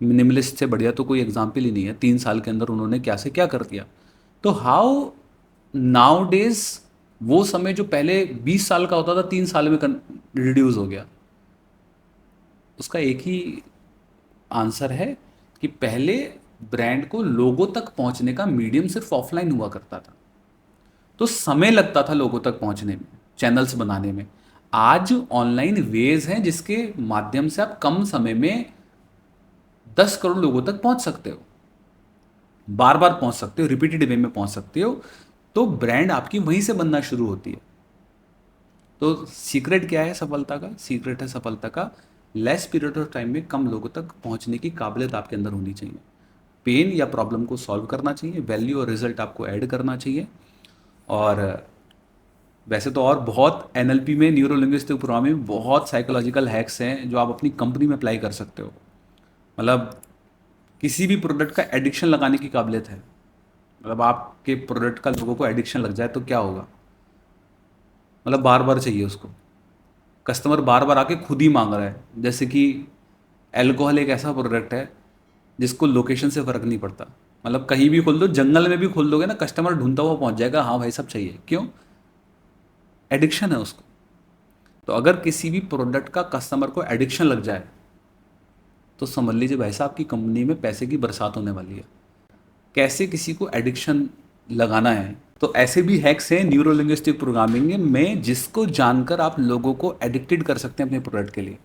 मिनिमलिस्ट से बढ़िया तो कोई एग्जाम्पल ही नहीं है, 3 साल के अंदर उन्होंने क्या से क्या कर दिया। तो हाउ नाउ डेज, वो समय जो पहले 20 साल का होता था 3 साल में रिड्यूस हो गया। उसका एक ही आंसर है कि पहले ब्रांड को लोगों तक पहुंचने का मीडियम सिर्फ ऑफलाइन हुआ करता था, तो समय लगता था लोगों तक पहुंचने में, चैनल्स बनाने में। आज ऑनलाइन वेज हैं जिसके माध्यम से आप कम समय में 10 करोड़ लोगों तक पहुंच सकते हो, बार बार पहुंच सकते हो, रिपीटेड वे में पहुंच सकते हो। तो ब्रांड आपकी वहीं से बनना शुरू होती है। तो सीक्रेट क्या है सफलता का? सीक्रेट है सफलता का लेस पीरियड ऑफ टाइम में कम लोगों तक पहुंचने की काबिलियत आपके अंदर होनी चाहिए। पेन या प्रॉब्लम को सॉल्व करना चाहिए, वैल्यू और रिजल्ट आपको ऐड करना चाहिए। और वैसे तो और बहुत एनएलपी में, न्यूरो लिंग्विस्टिक प्रोग्रामिंग में बहुत साइकोलॉजिकल हैक्स हैं जो आप अपनी कंपनी में अप्लाई कर सकते हो। मतलब किसी भी प्रोडक्ट का एडिक्शन लगाने की काबिलियत है। मतलब आपके प्रोडक्ट का लोगों को एडिक्शन लग जाए तो क्या होगा, मतलब बार बार चाहिए उसको, कस्टमर बार बार आके खुद ही मांग रहा है। जैसे कि एल्कोहल एक ऐसा प्रोडक्ट है जिसको लोकेशन से फ़र्क नहीं पड़ता। मतलब कहीं भी खोल दो, जंगल में भी खोल दोगे ना, कस्टमर ढूंढता हुआ पहुंच जाएगा, हाँ भाई सब चाहिए। क्यों? एडिक्शन है उसको। तो अगर किसी भी प्रोडक्ट का कस्टमर को एडिक्शन लग जाए तो समझ लीजिए भाई साहब की कंपनी में पैसे की बरसात होने वाली है। कैसे किसी को एडिक्शन लगाना है, तो ऐसे भी हैक्स हैं न्यूरो लिंग्विस्टिक प्रोग्रामिंग में जिसको जानकर आप लोगों को एडिक्टेड कर सकते हैं अपने प्रोडक्ट के लिए।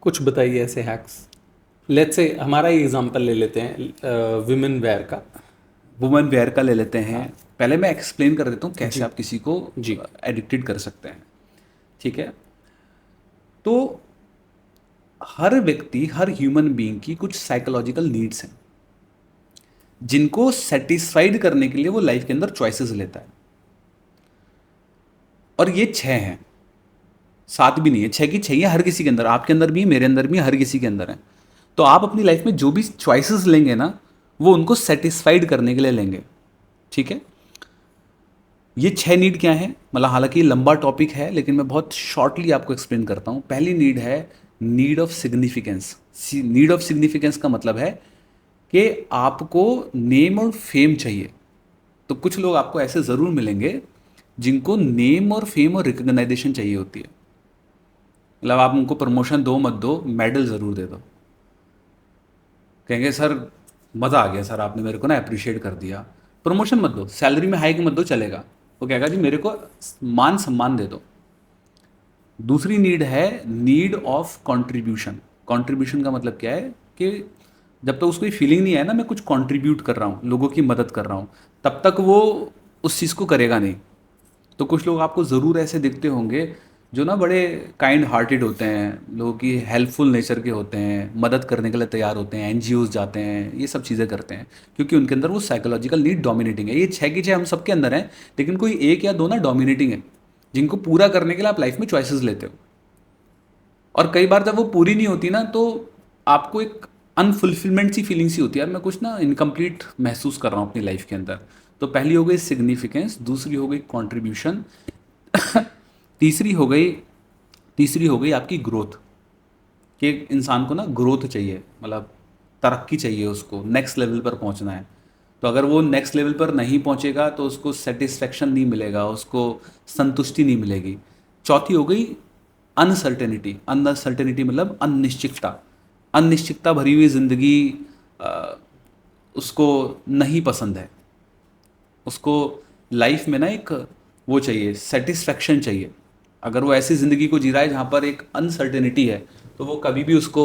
कुछ बताइए ऐसे हैक्स। लेट्स से हमारा ही एग्जांपल ले लेते हैं विमेन वेयर का। वुमेन वेयर का ले लेते हैं। पहले मैं एक्सप्लेन कर देता हूँ कैसे आप किसी को जी। एडिक्टेड कर सकते हैं। ठीक है, तो हर व्यक्ति, हर ह्यूमन बीइंग की कुछ साइकोलॉजिकल नीड्स हैं जिनको सेटिस्फाइड करने के लिए वो लाइफ के अंदर चॉइसेस लेता है। और ये 6 हैं, 7 भी नहीं है, 6 की 6 है, हर किसी के अंदर, आपके अंदर भी, मेरे अंदर भी, हर किसी के अंदर है। तो आप अपनी लाइफ में जो भी चॉइसेस लेंगे ना, वो उनको सेटिस्फाइड करने के लिए लेंगे। ठीक है। ये 6 नीड क्या है, मतलब हालांकि ये लंबा टॉपिक है, लेकिन मैं बहुत शॉर्टली आपको एक्सप्लेन करता हूँ। पहली नीड है need of significance. Need of significance का मतलब है कि आपको नेम और फेम चाहिए। तो कुछ लोग आपको ऐसे ज़रूर मिलेंगे जिनको नेम और फेम और रिकग्नाइजेशन चाहिए होती है। मतलब आप उनको प्रमोशन दो मत दो, मेडल ज़रूर दे दो। कहेंगे सर मज़ा आ गया सर, आपने मेरे को ना अप्रिशिएट कर दिया। प्रमोशन मत दो, सैलरी में हाइक मत दो, चलेगा। वो कहेगा जी मेरे को मान सम्मान दे दो। दूसरी नीड है नीड ऑफ कंट्रीब्यूशन। कंट्रीब्यूशन का मतलब क्या है कि जब तक उसको ये फीलिंग नहीं है ना मैं कुछ कंट्रीब्यूट कर रहा हूँ, लोगों की मदद कर रहा हूँ, तब तक वो उस चीज़ को करेगा नहीं। तो कुछ लोग आपको ज़रूर ऐसे दिखते होंगे जो ना बड़े काइंड हार्टेड होते हैं, लोगों की हेल्पफुल नेचर के होते हैं, मदद करने के लिए तैयार होते हैं, एनजीओज जाते हैं, ये सब चीज़ें करते हैं, क्योंकि उनके अंदर वो साइकोलॉजिकल नीड डोमिनेटिंग है। ये 6 की 6 हम सबके अंदर हैं, लेकिन कोई एक या दो ना डोमिनेटिंग है, जिनको पूरा करने के लिए आप लाइफ में चॉइसेस लेते हो। और कई बार जब वो पूरी नहीं होती ना, तो आपको एक अनफुलफिलमेंट सी फीलिंग सी होती है, यार मैं कुछ ना इनकम्प्लीट महसूस कर रहा हूँ अपनी लाइफ के अंदर। तो पहली हो गई सिग्निफिकेंस, दूसरी हो गई कंट्रीब्यूशन, तीसरी हो गई तीसरी हो गई आपकी ग्रोथ। कि एक इंसान को ना ग्रोथ चाहिए, मतलब तरक्की चाहिए, उसको नेक्स्ट लेवल पर पहुंचना है। तो अगर वो नेक्स्ट लेवल पर नहीं पहुंचेगा तो उसको सेटिस्फेक्शन नहीं मिलेगा, उसको संतुष्टि नहीं मिलेगी। चौथी हो गई अनसर्टेनिटी। अनसर्टेनिटी मतलब अनिश्चितता। अनिश्चितता भरी हुई ज़िंदगी उसको नहीं पसंद है। उसको लाइफ में ना एक वो चाहिए, सेटिस्फेक्शन चाहिए। अगर वो ऐसी ज़िंदगी को जी रहा है जहाँ पर एक अनसर्टेनिटी है, तो वो कभी भी उसको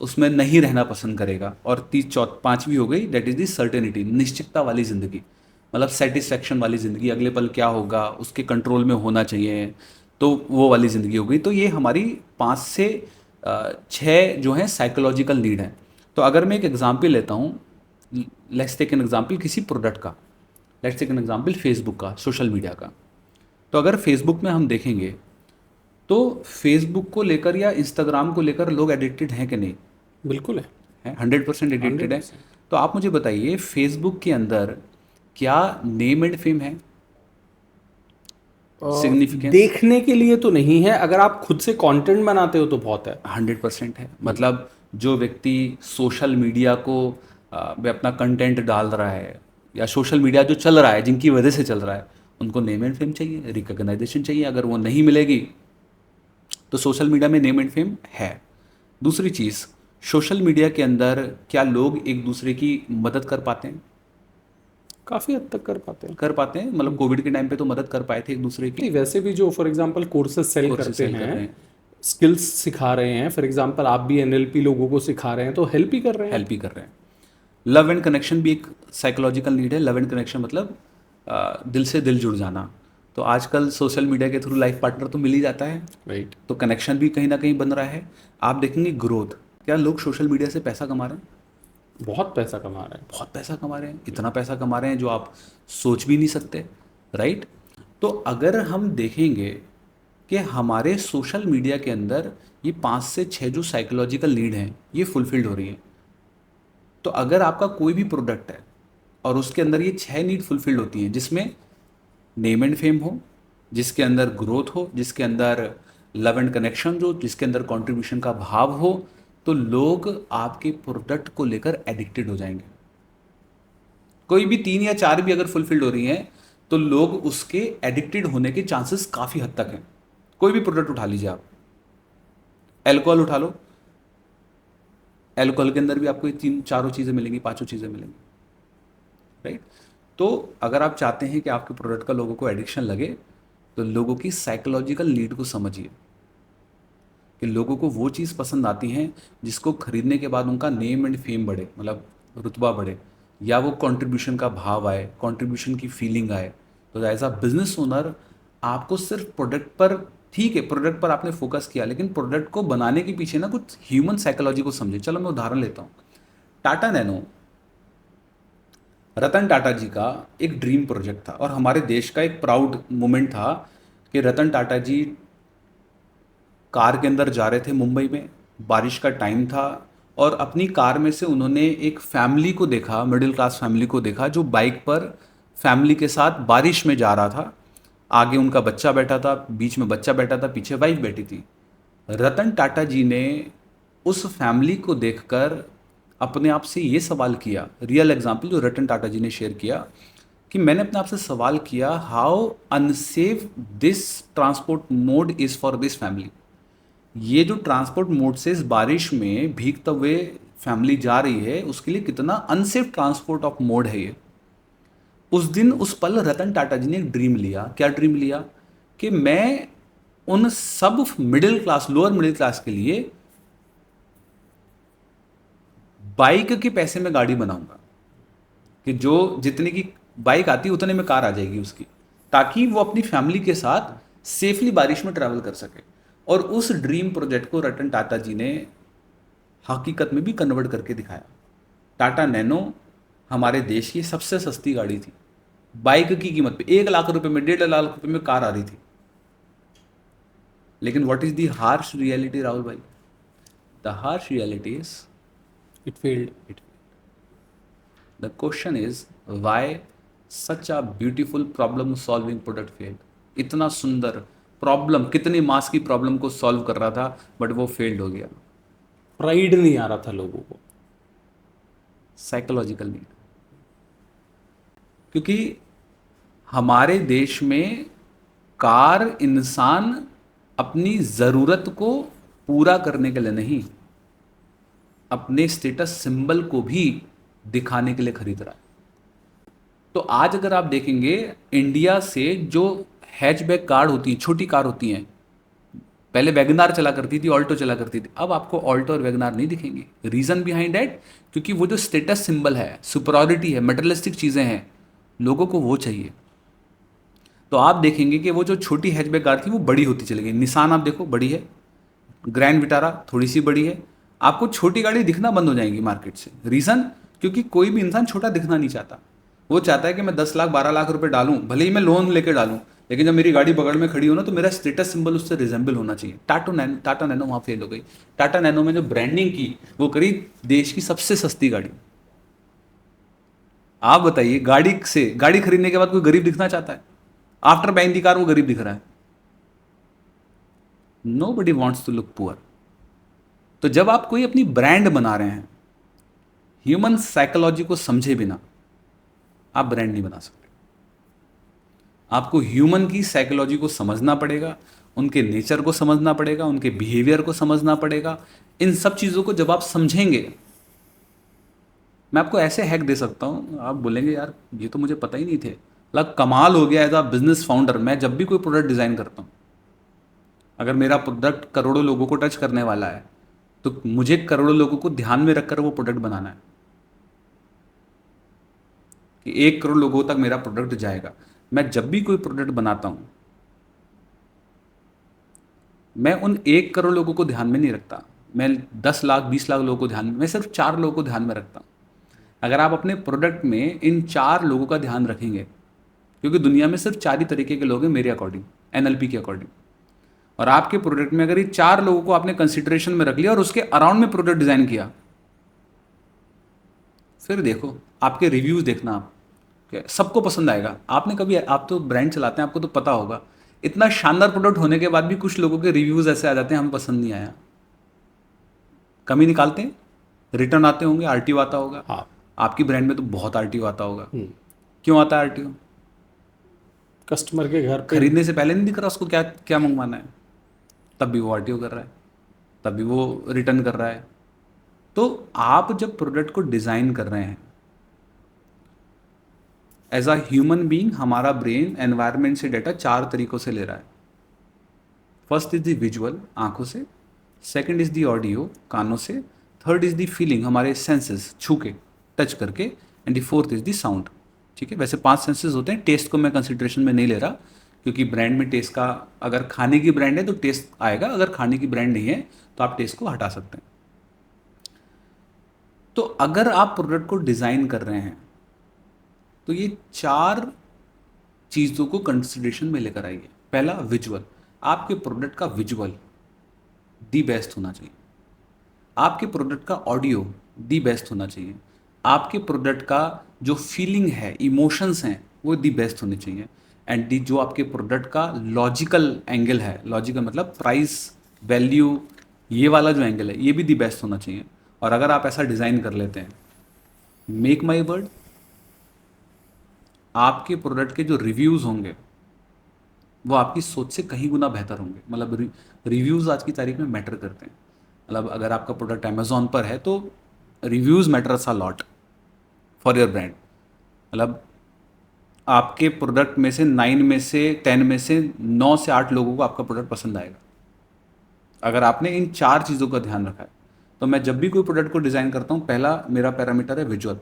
उसमें नहीं रहना पसंद करेगा। और पांचवी हो गई दैट इज़ दी सर्टेनिटी, निश्चितता वाली ज़िंदगी, मतलब सेटिस्फेक्शन वाली ज़िंदगी, अगले पल क्या होगा उसके कंट्रोल में होना चाहिए, तो वो वाली ज़िंदगी हो गई। तो ये हमारी 5 से 6 जो हैं साइकोलॉजिकल नीड हैं। तो अगर मैं एक एग्जाम्पल लेता हूँ, लेट्स टेक एन एग्जाम्पल किसी प्रोडक्ट का, let's take an example Facebook का, सोशल मीडिया का। तो अगर फेसबुक में हम देखेंगे तो फेसबुक को लेकर या इंस्टाग्राम को लेकर लोग एडिक्टेड हैं कि नहीं? बिल्कुल है। हैं, 100% हंड्रेड एडिक्टेड है। परसेंट तो आप मुझे बताइए फेसबुक के अंदर क्या नेम एंड फेम है, सिग्निफिकेंस? देखने के लिए तो नहीं है, अगर आप खुद से कंटेंट बनाते हो तो बहुत है। 100% है। मतलब जो व्यक्ति सोशल मीडिया को में अपना कंटेंट डाल रहा है, या सोशल मीडिया जो चल रहा है जिनकी वजह से चल रहा है, उनको नेम एंड फेम चाहिए, रिकग्नाइजेशन चाहिए। अगर वो नहीं मिलेगी तो सोशल मीडिया में नेम एंड फेम है। दूसरी चीज़, सोशल मीडिया के अंदर क्या लोग एक दूसरे की मदद कर पाते हैं? काफ़ी हद तक कर पाते हैं। कर पाते हैं, मतलब कोविड के टाइम पे तो मदद कर पाए थे एक दूसरे की। नहीं, वैसे भी जो for example courses sale courses करते सेल कर हैं, रहे हैं, स्किल्स सिखा रहे हैं, फॉर एग्जांपल आप भी एनएलपी लोगों को सिखा रहे हैं, तो हेल्प ही कर रहे हैं। हेल्प ही कर रहे हैं। लव एंड कनेक्शन भी एक साइकोलॉजिकल नीड है। लव एंड कनेक्शन मतलब दिल से दिल जुड़ जाना। तो आजकल सोशल मीडिया के थ्रू लाइफ पार्टनर तो मिल ही जाता है, राइट। तो कनेक्शन भी कहीं ना कहीं बन रहा है। आप देखेंगे ग्रोथ, क्या लोग सोशल मीडिया से पैसा कमा रहे हैं? बहुत पैसा कमा रहे हैं। बहुत पैसा कमा रहे हैं, इतना पैसा कमा रहे हैं जो आप सोच भी नहीं सकते, राइट? तो अगर हम देखेंगे कि हमारे सोशल मीडिया के अंदर ये 5 से 6 जो साइकोलॉजिकल नीड हैं ये फुलफिल्ड हो रही हैं। तो अगर आपका कोई भी प्रोडक्ट है और उसके अंदर ये 6 नीड फुलफिल्ड होती हैं, जिसमें नेम एंड फेम हो, जिसके अंदर ग्रोथ हो, जिसके अंदर लव एंड कनेक्शन हो, जिसके अंदर कंट्रीब्यूशन का भाव हो, तो लोग आपके प्रोडक्ट को लेकर एडिक्टेड हो जाएंगे। कोई भी 3 या 4 भी अगर फुलफिल्ड हो रही हैं तो लोग उसके एडिक्टेड होने के चांसेस काफ़ी हद तक हैं। कोई भी प्रोडक्ट उठा लीजिए आप, एल्कोहल उठा लो, एल्कोहल के अंदर भी आपको ये 3 4 चीज़ें मिलेंगी, 5 चीज़ें मिलेंगी, राइट? तो अगर आप चाहते हैं कि आपके प्रोडक्ट का लोगों को एडिक्शन लगे, तो लोगों की साइकोलॉजिकल नीड को समझिए कि लोगों को वो चीज़ पसंद आती है जिसको खरीदने के बाद उनका नेम एंड फेम बढ़े, मतलब रुतबा बढ़े, या वो कंट्रीब्यूशन का भाव आए, कंट्रीब्यूशन की फीलिंग आए। तो एज अ बिजनेस ओनर आपको सिर्फ प्रोडक्ट पर, ठीक है प्रोडक्ट पर आपने फोकस किया, लेकिन प्रोडक्ट को बनाने के पीछे ना कुछ ह्यूमन साइकोलॉजी को समझे। चलो मैं उदाहरण लेता हूँ। टाटा नैनो, रतन टाटा जी का एक ड्रीम प्रोजेक्ट था और हमारे देश का एक प्राउड मोमेंट था कि रतन टाटा जी कार के अंदर जा रहे थे मुंबई में, बारिश का टाइम था, और अपनी कार में से उन्होंने एक फैमिली को देखा, मिडिल क्लास फैमिली को देखा, जो बाइक पर फैमिली के साथ बारिश में जा रहा था। आगे उनका बच्चा बैठा था, बीच में बच्चा बैठा था, पीछे वाइफ बैठी थी। रतन टाटा जी ने उस फैमिली को देखकर अपने आप से ये सवाल किया, रियल एग्जाम्पल जो रतन टाटा जी ने शेयर किया, कि मैंने अपने आप से सवाल किया, how unsafe this transport mode is for this family. ये जो ट्रांसपोर्ट मोड से इस बारिश में भीगते हुए फैमिली जा रही है, उसके लिए कितना अनसेफ ट्रांसपोर्ट ऑफ मोड है ये। उस दिन उस पल रतन टाटा जी ने एक ड्रीम लिया। क्या ड्रीम लिया? कि मैं उन सब middle class, lower middle class के लिए बाइक के पैसे में गाड़ी बनाऊंगा, कि जो जितने की बाइक आती है उतने में कार आ जाएगी उसकी, ताकि वो अपनी फैमिली के साथ सेफली बारिश में ट्रैवल कर सके। और उस ड्रीम प्रोजेक्ट को रतन टाटा जी ने हकीकत में भी कन्वर्ट करके दिखाया। टाटा नैनो हमारे देश की सबसे सस्ती गाड़ी थी, बाइक की कीमत पे 1 लाख रुपए में, 1.5 लाख रुपए में कार आ रही थी। लेकिन what is the harsh reality Rahul भाई? The harsh reality is it failed. It the question is why such a beautiful problem solving product failed. इतना सुंदर प्रॉब्लम, कितनी मास की प्रॉब्लम को सॉल्व कर रहा था, बट वो फेल्ड हो गया। प्राइड नहीं आ रहा था लोगों को। Psychological need. क्योंकि हमारे देश में कार इंसान अपनी ज़रूरत को पूरा करने के लिए नहीं, अपने स्टेटस सिंबल को भी दिखाने के लिए खरीद रहा है। तो आज अगर आप देखेंगे, इंडिया से जो हैचबैक कार होती हैं, छोटी कार होती हैं, पहले वैगनार चला करती थी, ऑल्टो चला करती थी, अब आपको ऑल्टो और वैगनार नहीं दिखेंगे। रीज़न बिहाइंड दैट, क्योंकि वो जो स्टेटस सिंबल है, सुपरॉरिटी है, मटेरियलिस्टिक चीज़ें हैं, लोगों को वो चाहिए। तो आप देखेंगे कि वो जो छोटी हैचबैक कार थी वो बड़ी होती चली गई। निसान आप देखो बड़ी है, ग्रैंड विटारा थोड़ी सी बड़ी है, आपको छोटी गाड़ी दिखना बंद हो जाएंगी मार्केट से। रीज़न, क्योंकि कोई भी इंसान छोटा दिखना नहीं चाहता। वो चाहता है कि मैं 10 लाख 12 लाख रुपए डालूं, भले ही मैं लोन लेके डालूं, लेकिन जब मेरी गाड़ी बगल में खड़ी हो ना, तो मेरा स्टेटस सिंबल उससे रिजेंबल होना चाहिए। टाटा नैनो वहाँ फेल हो गई। टाटा नैनो में जो ब्रांडिंग की, वो करी देश की सबसे सस्ती गाड़ी। आप बताइए, गाड़ी खरीदने के बाद कोई गरीब दिखना चाहता है? आफ्टर बाइंग दी कार वो गरीब दिख रहा है। Nobody wants to look poor। तो जब आप कोई अपनी ब्रांड बना रहे हैं, ह्यूमन साइकोलॉजी को समझे बिना आप ब्रांड नहीं बना सकते। आपको ह्यूमन की साइकोलॉजी को समझना पड़ेगा, उनके नेचर को समझना पड़ेगा, उनके बिहेवियर को समझना पड़ेगा। इन सब चीज़ों को जब आप समझेंगे, मैं आपको ऐसे हैक दे सकता हूँ, आप बोलेंगे यार ये तो मुझे पता ही नहीं थे, मतलब कमाल हो गया। एज अ बिजनेस फाउंडर, मैं जब भी कोई प्रोडक्ट डिज़ाइन करता हूँ, अगर मेरा प्रोडक्ट करोड़ों लोगों को टच करने वाला है, तो मुझे करोड़ों लोगों को ध्यान में रखकर वो प्रोडक्ट बनाना है, कि 1 करोड़ लोगों तक मेरा प्रोडक्ट जाएगा। मैं जब भी कोई प्रोडक्ट बनाता हूं, मैं उन 1 करोड़ लोगों को ध्यान में नहीं रखता, मैं 10 लाख 20 लाख लोगों को ध्यान में, मैं सिर्फ 4 लोगों को ध्यान में रखता हूं। अगर आप अपने प्रोडक्ट में इन 4 लोगों का ध्यान रखेंगे, क्योंकि दुनिया में सिर्फ 4 ही तरीके के लोग हैं मेरे अकॉर्डिंग, एनएलपी के अकॉर्डिंग, और आपके प्रोडक्ट में अगर ये 4 लोगों को आपने कंसिडरेशन में रख लिया और उसके अराउंड में प्रोडक्ट डिजाइन किया, फिर देखो आपके रिव्यूज देखना आप, सबको पसंद आएगा। आपने कभी, आप तो ब्रांड चलाते हैं, आपको तो पता होगा, इतना शानदार प्रोडक्ट होने के बाद भी कुछ लोगों के रिव्यूज ऐसे आ जाते हैं, हमें पसंद नहीं आया, कमी निकालते हैं, रिटर्न आते होंगे, आरटीओ आता होगा। हाँ। आपकी ब्रांड में तो बहुत आरटीओ आता होगा। क्यों आता है आरटीओ? कस्टमर के घर पे खरीदने से पहले नहीं दिख रहा उसको क्या क्या मंगवाना है, तब भी वो आरटीओ कर रहा है, तब भी वो रिटर्न कर रहा है। तो आप जब प्रोडक्ट को डिज़ाइन कर रहे हैं, एज अ ह्यूमन बीइंग, हमारा ब्रेन एनवायरनमेंट से डेटा 4 तरीकों से ले रहा है। फर्स्ट इज द विजुअल, आंखों से, सेकंड इज द ऑडियो, कानों से, थर्ड इज द फीलिंग, हमारे सेंसेस, छू के, टच करके, and the fourth is the sound. ठीक है, वैसे 5 सेंसेस होते हैं, टेस्ट को मैं कंसिडरेशन में नहीं ले रहा, क्योंकि ब्रांड में टेस्ट का, अगर खाने की ब्रांड है तो टेस्ट आएगा, अगर खाने की ब्रांड नहीं है तो आप टेस्ट को हटा सकते हैं। तो अगर आप प्रोडक्ट को डिज़ाइन कर रहे हैं, तो ये 4 चीज़ों को कंसिडरेशन में लेकर आइए। पहला विजुअल, आपके प्रोडक्ट का विजुअल दी बेस्ट होना चाहिए, आपके प्रोडक्ट का ऑडियो दी बेस्ट होना चाहिए, आपके प्रोडक्ट का जो फीलिंग है, इमोशंस हैं, वो दी बेस्ट होने चाहिए। एंड दी जो आपके प्रोडक्ट का लॉजिकल एंगल है, लॉजिकल मतलब प्राइस वैल्यू, ये वाला जो एंगल है, ये भी दी बेस्ट होना चाहिए। और अगर आप ऐसा डिज़ाइन कर लेते हैं, मेक माई वर्ड, आपके प्रोडक्ट के जो रिव्यूज़ होंगे वो आपकी सोच से कहीं गुना बेहतर होंगे। मतलब रिव्यूज़ आज की तारीख में मैटर करते हैं। मतलब अगर आपका प्रोडक्ट अमेजोन पर है तो reviews matters a lot for your brand. मतलब आपके प्रोडक्ट में से 9 में से 10 में से 9 से 8 लोगों को आपका प्रोडक्ट पसंद आएगा, अगर आपने इन 4 चीज़ों का ध्यान रखा है। तो मैं जब भी कोई प्रोडक्ट को डिज़ाइन करता हूँ, पहला मेरा पैरामीटर है विजुअल।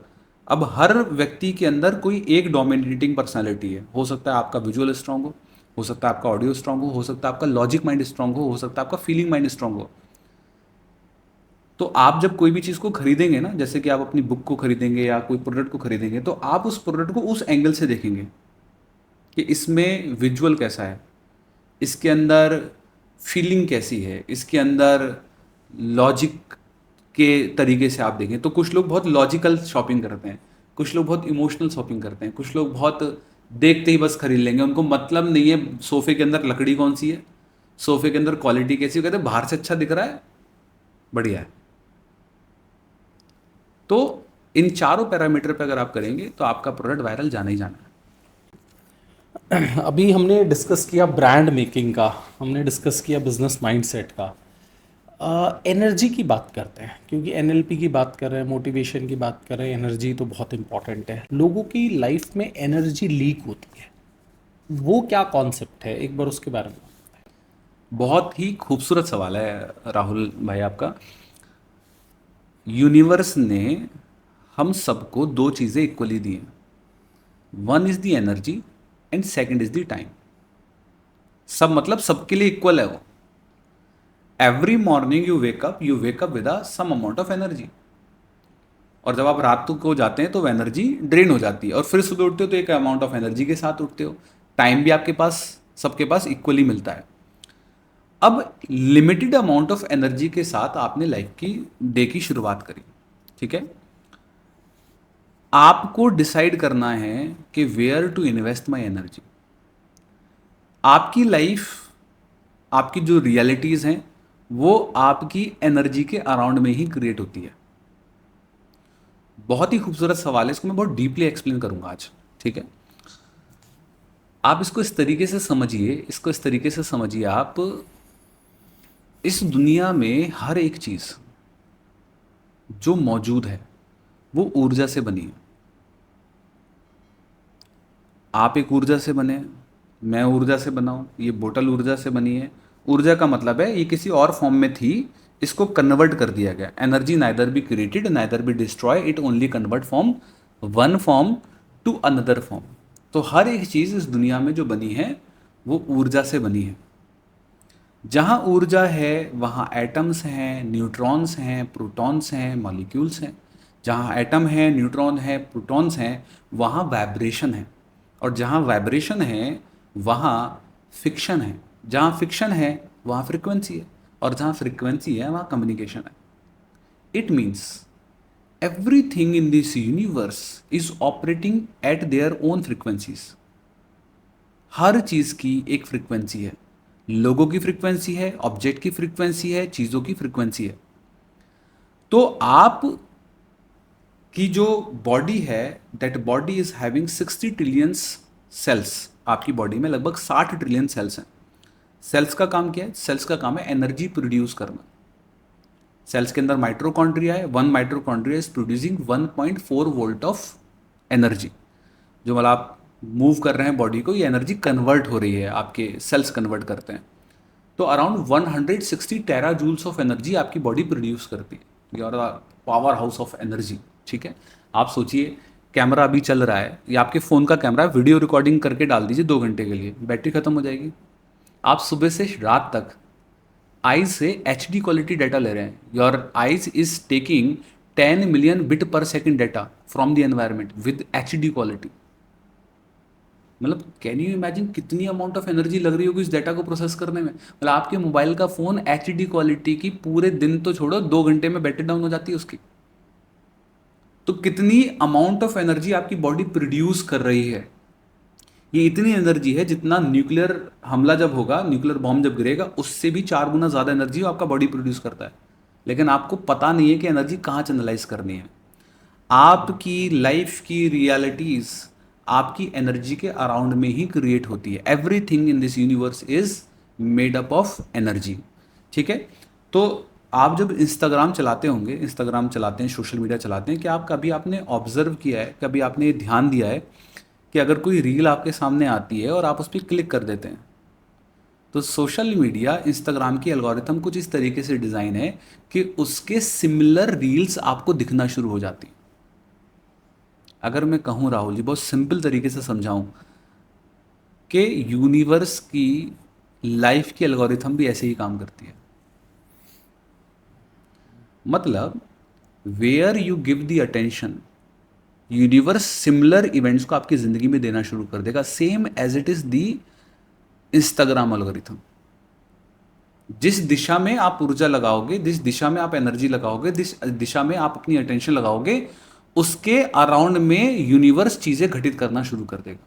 अब हर व्यक्ति के अंदर कोई एक डोमिनेटिंग पर्सनालिटी है। हो सकता है आपका विजुअल स्ट्रांग हो सकता है आपका ऑडियो स्ट्रांग हो सकता है आपका लॉजिक माइंड स्ट्रांग हो सकता है आपका फीलिंग माइंड स्ट्रांग हो। तो आप जब कोई भी चीज़ को खरीदेंगे ना, जैसे कि आप अपनी बुक को खरीदेंगे या कोई प्रोडक्ट को खरीदेंगे, तो आप उस प्रोडक्ट को उस एंगल से देखेंगे कि इसमें विजुअल कैसा है, इसके अंदर फीलिंग कैसी है, इसके अंदर लॉजिक के तरीके से आप देखें। तो कुछ लोग बहुत लॉजिकल शॉपिंग करते हैं, कुछ लोग बहुत इमोशनल शॉपिंग करते हैं, कुछ लोग बहुत देखते ही बस खरीद लेंगे, उनको मतलब नहीं है सोफे के अंदर लकड़ी कौन सी है, सोफे के अंदर क्वालिटी कैसी है, कहते हैं बाहर से अच्छा दिख रहा है, बढ़िया है। तो इन चारों पैरामीटर पे अगर आप करेंगे तो आपका प्रोडक्ट वायरल जाना ही जाना है। अभी हमने डिस्कस किया ब्रांड मेकिंग का, हमने डिस्कस किया बिजनेस माइंडसेट का। एनर्जी की बात करते हैं, क्योंकि एनएलपी की बात कर रहे हैं, मोटिवेशन की बात कर रहे हैं, एनर्जी तो बहुत इंपॉर्टेंट है। लोगों की लाइफ में एनर्जी लीक होती है, वो क्या कॉन्सेप्ट है, एक बार उसके बारे में। बहुत ही खूबसूरत सवाल है राहुल भाई आपका। यूनिवर्स ने हम सबको दो चीज़ें इक्वली दी हैं, one is the energy and second is the time. सब मतलब सबके लिए इक्वल है वो। Every morning you wake up with some amount of energy, और जब आप रात को जाते हैं तो वो एनर्जी ड्रेन हो जाती है, और फिर सुबह उठते हो तो एक अमाउंट ऑफ एनर्जी के साथ उठते हो। टाइम भी आपके पास, सबके पास इक्वली मिलता है। अब लिमिटेड अमाउंट ऑफ एनर्जी के साथ आपने लाइफ की डे की शुरुआत करी, ठीक है। आपको डिसाइड करना है कि where to invest my energy. आपकी लाइफ, आपकी जो रियलिटीज़ हैं वो आपकी एनर्जी के अराउंड में ही क्रिएट होती है। बहुत ही खूबसूरत सवाल है, इसको मैं बहुत डीपली एक्सप्लेन करूंगा आज, ठीक है। आप इसको इस तरीके से समझिए, इसको इस तरीके से समझिए, आप इस दुनिया में हर एक चीज़ जो मौजूद है वो ऊर्जा से बनी है। आप एक ऊर्जा से बने हैं, मैं ऊर्जा से बना हूँ, ये बोतल ऊर्जा से बनी है। ऊर्जा का मतलब है ये किसी और फॉर्म में थी, इसको कन्वर्ट कर दिया गया। Energy neither be created neither be destroy, it only convert from one form to another form. तो हर एक चीज़ इस दुनिया में जो बनी है वो ऊर्जा से बनी है। जहाँ ऊर्जा है वहाँ एटम्स हैं, न्यूट्रॉन्स हैं, प्रोटॉन्स हैं, मॉलिक्यूल्स हैं। जहाँ एटम है, न्यूट्रॉन है, प्रोटॉन्स हैं, वहाँ वाइब्रेशन है। और जहाँ वाइब्रेशन है वहाँ फिक्शन है, जहाँ फिक्शन है वहाँ फ्रिक्वेंसी है, और जहाँ फ्रिक्वेंसी है वहाँ कम्युनिकेशन है। It means everything in this universe is operating at their own frequencies. हर चीज़ की एक फ्रिक्वेंसी है, लोगों की फ्रिक्वेंसी है, ऑब्जेक्ट की फ्रिक्वेंसी है, चीज़ों की फ्रिक्वेंसी है। तो आप की जो बॉडी है, that body is having 60 trillions cells. आपकी बॉडी में लगभग 60 ट्रिलियन सेल्स हैं। सेल्स का काम क्या है? सेल्स का काम है एनर्जी प्रोड्यूस करना। सेल्स के अंदर माइट्रोकॉन्ड्रिया है, one mitochondria is producing 1.4 volt of energy. जो मतलब आप मूव कर रहे हैं बॉडी को, ये एनर्जी कन्वर्ट हो रही है, आपके सेल्स कन्वर्ट करते हैं। तो around 160 tera joules of energy आपकी बॉडी प्रोड्यूस करती है। You are power house of energy, ठीक है। आप सोचिए, कैमरा अभी चल रहा है, या आपके फ़ोन का कैमरा, वीडियो रिकॉर्डिंग करके डाल दीजिए 2 घंटे के लिए, बैटरी खत्म हो जाएगी। आप सुबह से रात तक आइज से HD क्वालिटी डाटा ले रहे हैं। Your eyes is taking 10 million bit per second data from the environment with HD quality. मतलब कैन यू इमेजिन कितनी अमाउंट ऑफ एनर्जी लग रही होगी इस डाटा को प्रोसेस करने में। मतलब आपके मोबाइल का फ़ोन HD क्वालिटी की पूरे दिन तो छोड़ो, 2 घंटे में बैटरी डाउन हो जाती है उसकी। तो कितनी अमाउंट ऑफ एनर्जी आपकी बॉडी प्रोड्यूस कर रही है। ये इतनी एनर्जी है जितना न्यूक्लियर हमला जब होगा, न्यूक्लियर बॉम्ब जब गिरेगा, उससे भी 4 गुना ज़्यादा एनर्जी आपका बॉडी प्रोड्यूस करता है। लेकिन आपको पता नहीं है कि एनर्जी कहाँ चैनलाइज करनी है। आपकी लाइफ की रियलिटीज आपकी एनर्जी के अराउंड में ही क्रिएट होती है। Everything in this universe is made up of energy. ठीक है। तो आप जब इंस्टाग्राम चलाते होंगे, इंस्टाग्राम चलाते हैं, सोशल मीडिया चलाते हैं, कि आप कभी आपने ऑब्जर्व किया है, कभी आपने ये ध्यान दिया है कि अगर कोई रील आपके सामने आती है और आप उस पर क्लिक कर देते हैं, तो सोशल मीडिया, इंस्टाग्राम की एल्गोरिथम कुछ इस तरीके से डिज़ाइन है कि उसके सिमिलर रील्स आपको दिखना शुरू हो जाती हैं। अगर मैं कहूँ राहुल जी, बहुत सिंपल तरीके से समझाऊं, कि यूनिवर्स की लाइफ की एल्गोरिथम भी ऐसे ही काम करती है। मतलब where you give the attention, universe similar events को आपकी ज़िंदगी में देना शुरू कर देगा, same as it is the Instagram algorithm. जिस दिशा में आप ऊर्जा लगाओगे, जिस दिशा में आप एनर्जी लगाओगे, जिस दिशा में आप अपनी अटेंशन लगाओगे, उसके अराउंड में यूनिवर्स चीज़ें घटित करना शुरू कर देगा।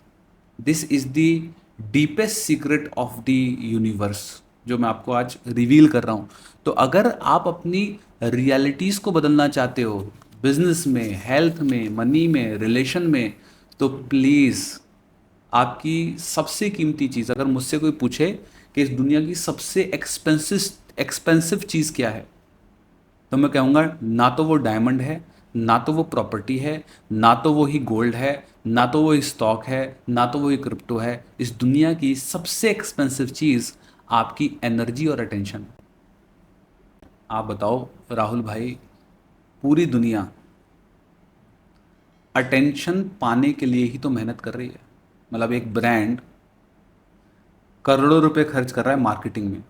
This is the deepest secret of the universe, जो मैं आपको आज रिवील कर रहा हूँ। तो अगर आप अपनी रियलिटीज़ को बदलना चाहते हो, बिजनेस में, हेल्थ में, मनी में, रिलेशन में, तो प्लीज़ आपकी सबसे कीमती चीज़, अगर मुझसे कोई पूछे कि इस दुनिया की सबसे एक्सपेंसिव चीज़ क्या है, तो मैं कहूँगा ना तो वो डायमंड है, ना तो वो प्रॉपर्टी है, ना तो वो ही गोल्ड है, ना तो वो ही स्टॉक है, ना तो वो ही क्रिप्टो है। इस दुनिया की सबसे एक्सपेंसिव चीज़ आपकी एनर्जी और अटेंशन। आप बताओ राहुल भाई, पूरी दुनिया अटेंशन पाने के लिए ही तो मेहनत कर रही है। मतलब एक ब्रांड करोड़ों रुपए खर्च कर रहा है मार्केटिंग में।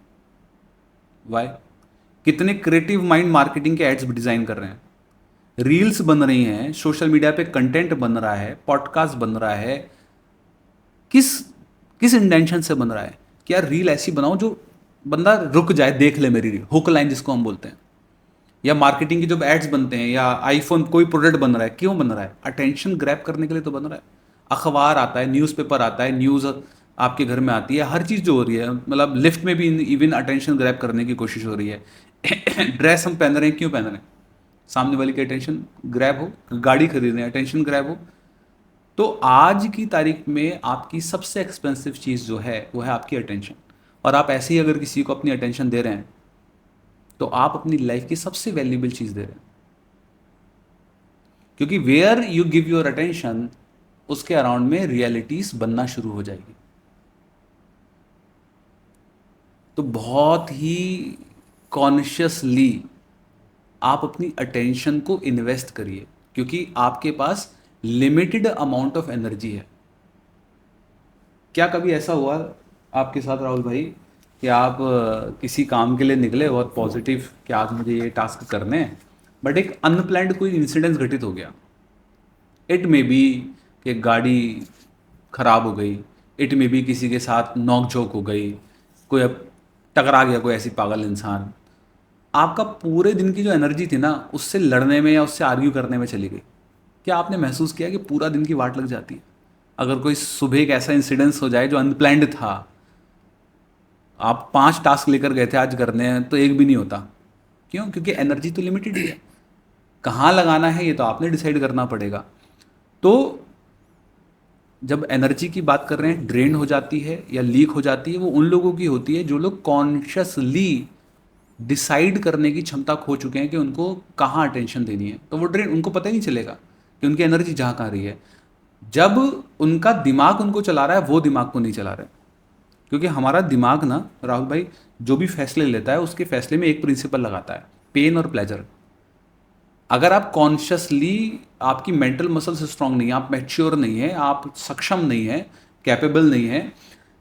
वाई? कितने क्रिएटिव माइंड मार्केटिंग के एड्स डिज़ाइन कर रहे हैं, रील्स बन रही हैं, सोशल मीडिया पे कंटेंट बन रहा है, पॉडकास्ट बन रहा है। किस किस इंटेंशन से बन रहा है कि यार रील ऐसी बनाओ जो बंदा रुक जाए, देख ले मेरी रील, हुक लाइन जिसको हम बोलते हैं। या मार्केटिंग की जब एड्स बनते हैं, या आईफोन कोई प्रोडक्ट बन रहा है, क्यों बन रहा है? अटेंशन ग्रैब करने के लिए तो बन रहा है। अखबार आता है, न्यूज़पेपर आता है, न्यूज़ आपके घर में आती है, हर चीज़ जो हो रही है, मतलब लिफ्ट में भी इवन अटेंशन ग्रैब करने की कोशिश हो रही है। ड्रेस हम पहन रहे हैं, क्यों पहन रहे हैं? सामने वाले की अटेंशन ग्रैब हो। गाड़ी खरीद रहे हैं, अटेंशन ग्रैब हो। तो आज की तारीख में आपकी सबसे एक्सपेंसिव चीज़ जो है वो है आपकी अटेंशन। और आप ऐसे ही अगर किसी को अपनी अटेंशन दे रहे हैं, तो आप अपनी लाइफ की सबसे वैल्यूबल चीज़ दे रहे हैं। क्योंकि where you give your attention, उसके अराउंड में रियलिटीज बनना शुरू हो जाएगी। तो बहुत ही कॉन्शियसली आप अपनी अटेंशन को इन्वेस्ट करिए, क्योंकि आपके पास लिमिटेड अमाउंट ऑफ एनर्जी है। क्या कभी ऐसा हुआ आपके साथ राहुल भाई कि आप किसी काम के लिए निकले बहुत पॉजिटिव कि आज मुझे ये टास्क करने हैं, बट एक अनप्लैंड कोई इंसिडेंस घटित हो गया? इट मे बी कि गाड़ी खराब हो गई, इट मे बी किसी के साथ नोक झोंक हो गई, कोई अब टकरा गया, कोई ऐसी पागल इंसान, आपका पूरे दिन की जो एनर्जी थी ना उससे लड़ने में या उससे आर्ग्यू करने में चली गई। क्या आपने महसूस किया कि पूरा दिन की वाट लग जाती है? अगर कोई सुबह एक ऐसा इंसिडेंस हो जाए जो अनप्लैंड था, आप 5 टास्क लेकर गए थे आज करने हैं, तो एक भी नहीं होता। क्यों? क्योंकि एनर्जी तो लिमिटेड ही है। कहाँ लगाना है ये तो आपने डिसाइड करना पड़ेगा। तो जब एनर्जी की बात कर रहे हैं, ड्रेन हो जाती है या लीक हो जाती है, वो उन लोगों की होती है जो लोग कॉन्शियसली डिसाइड करने की क्षमता खो चुके हैं कि उनको कहाँ अटेंशन देनी है। तो वो ड्रेन उनको पता ही नहीं चलेगा कि उनकी एनर्जी जहाँ कहाँ रही है। जब उनका दिमाग उनको चला रहा है, वो दिमाग को नहीं चला रहा है। क्योंकि हमारा दिमाग ना राहुल भाई, जो भी फैसले लेता है उसके फैसले में एक प्रिंसिपल लगाता है, पेन और प्लेजर। अगर आप कॉन्शियसली, आपकी मेंटल मसल्स स्ट्रांग नहीं है, आप मैच्योर नहीं है, आप सक्षम नहीं है, कैपेबल नहीं है,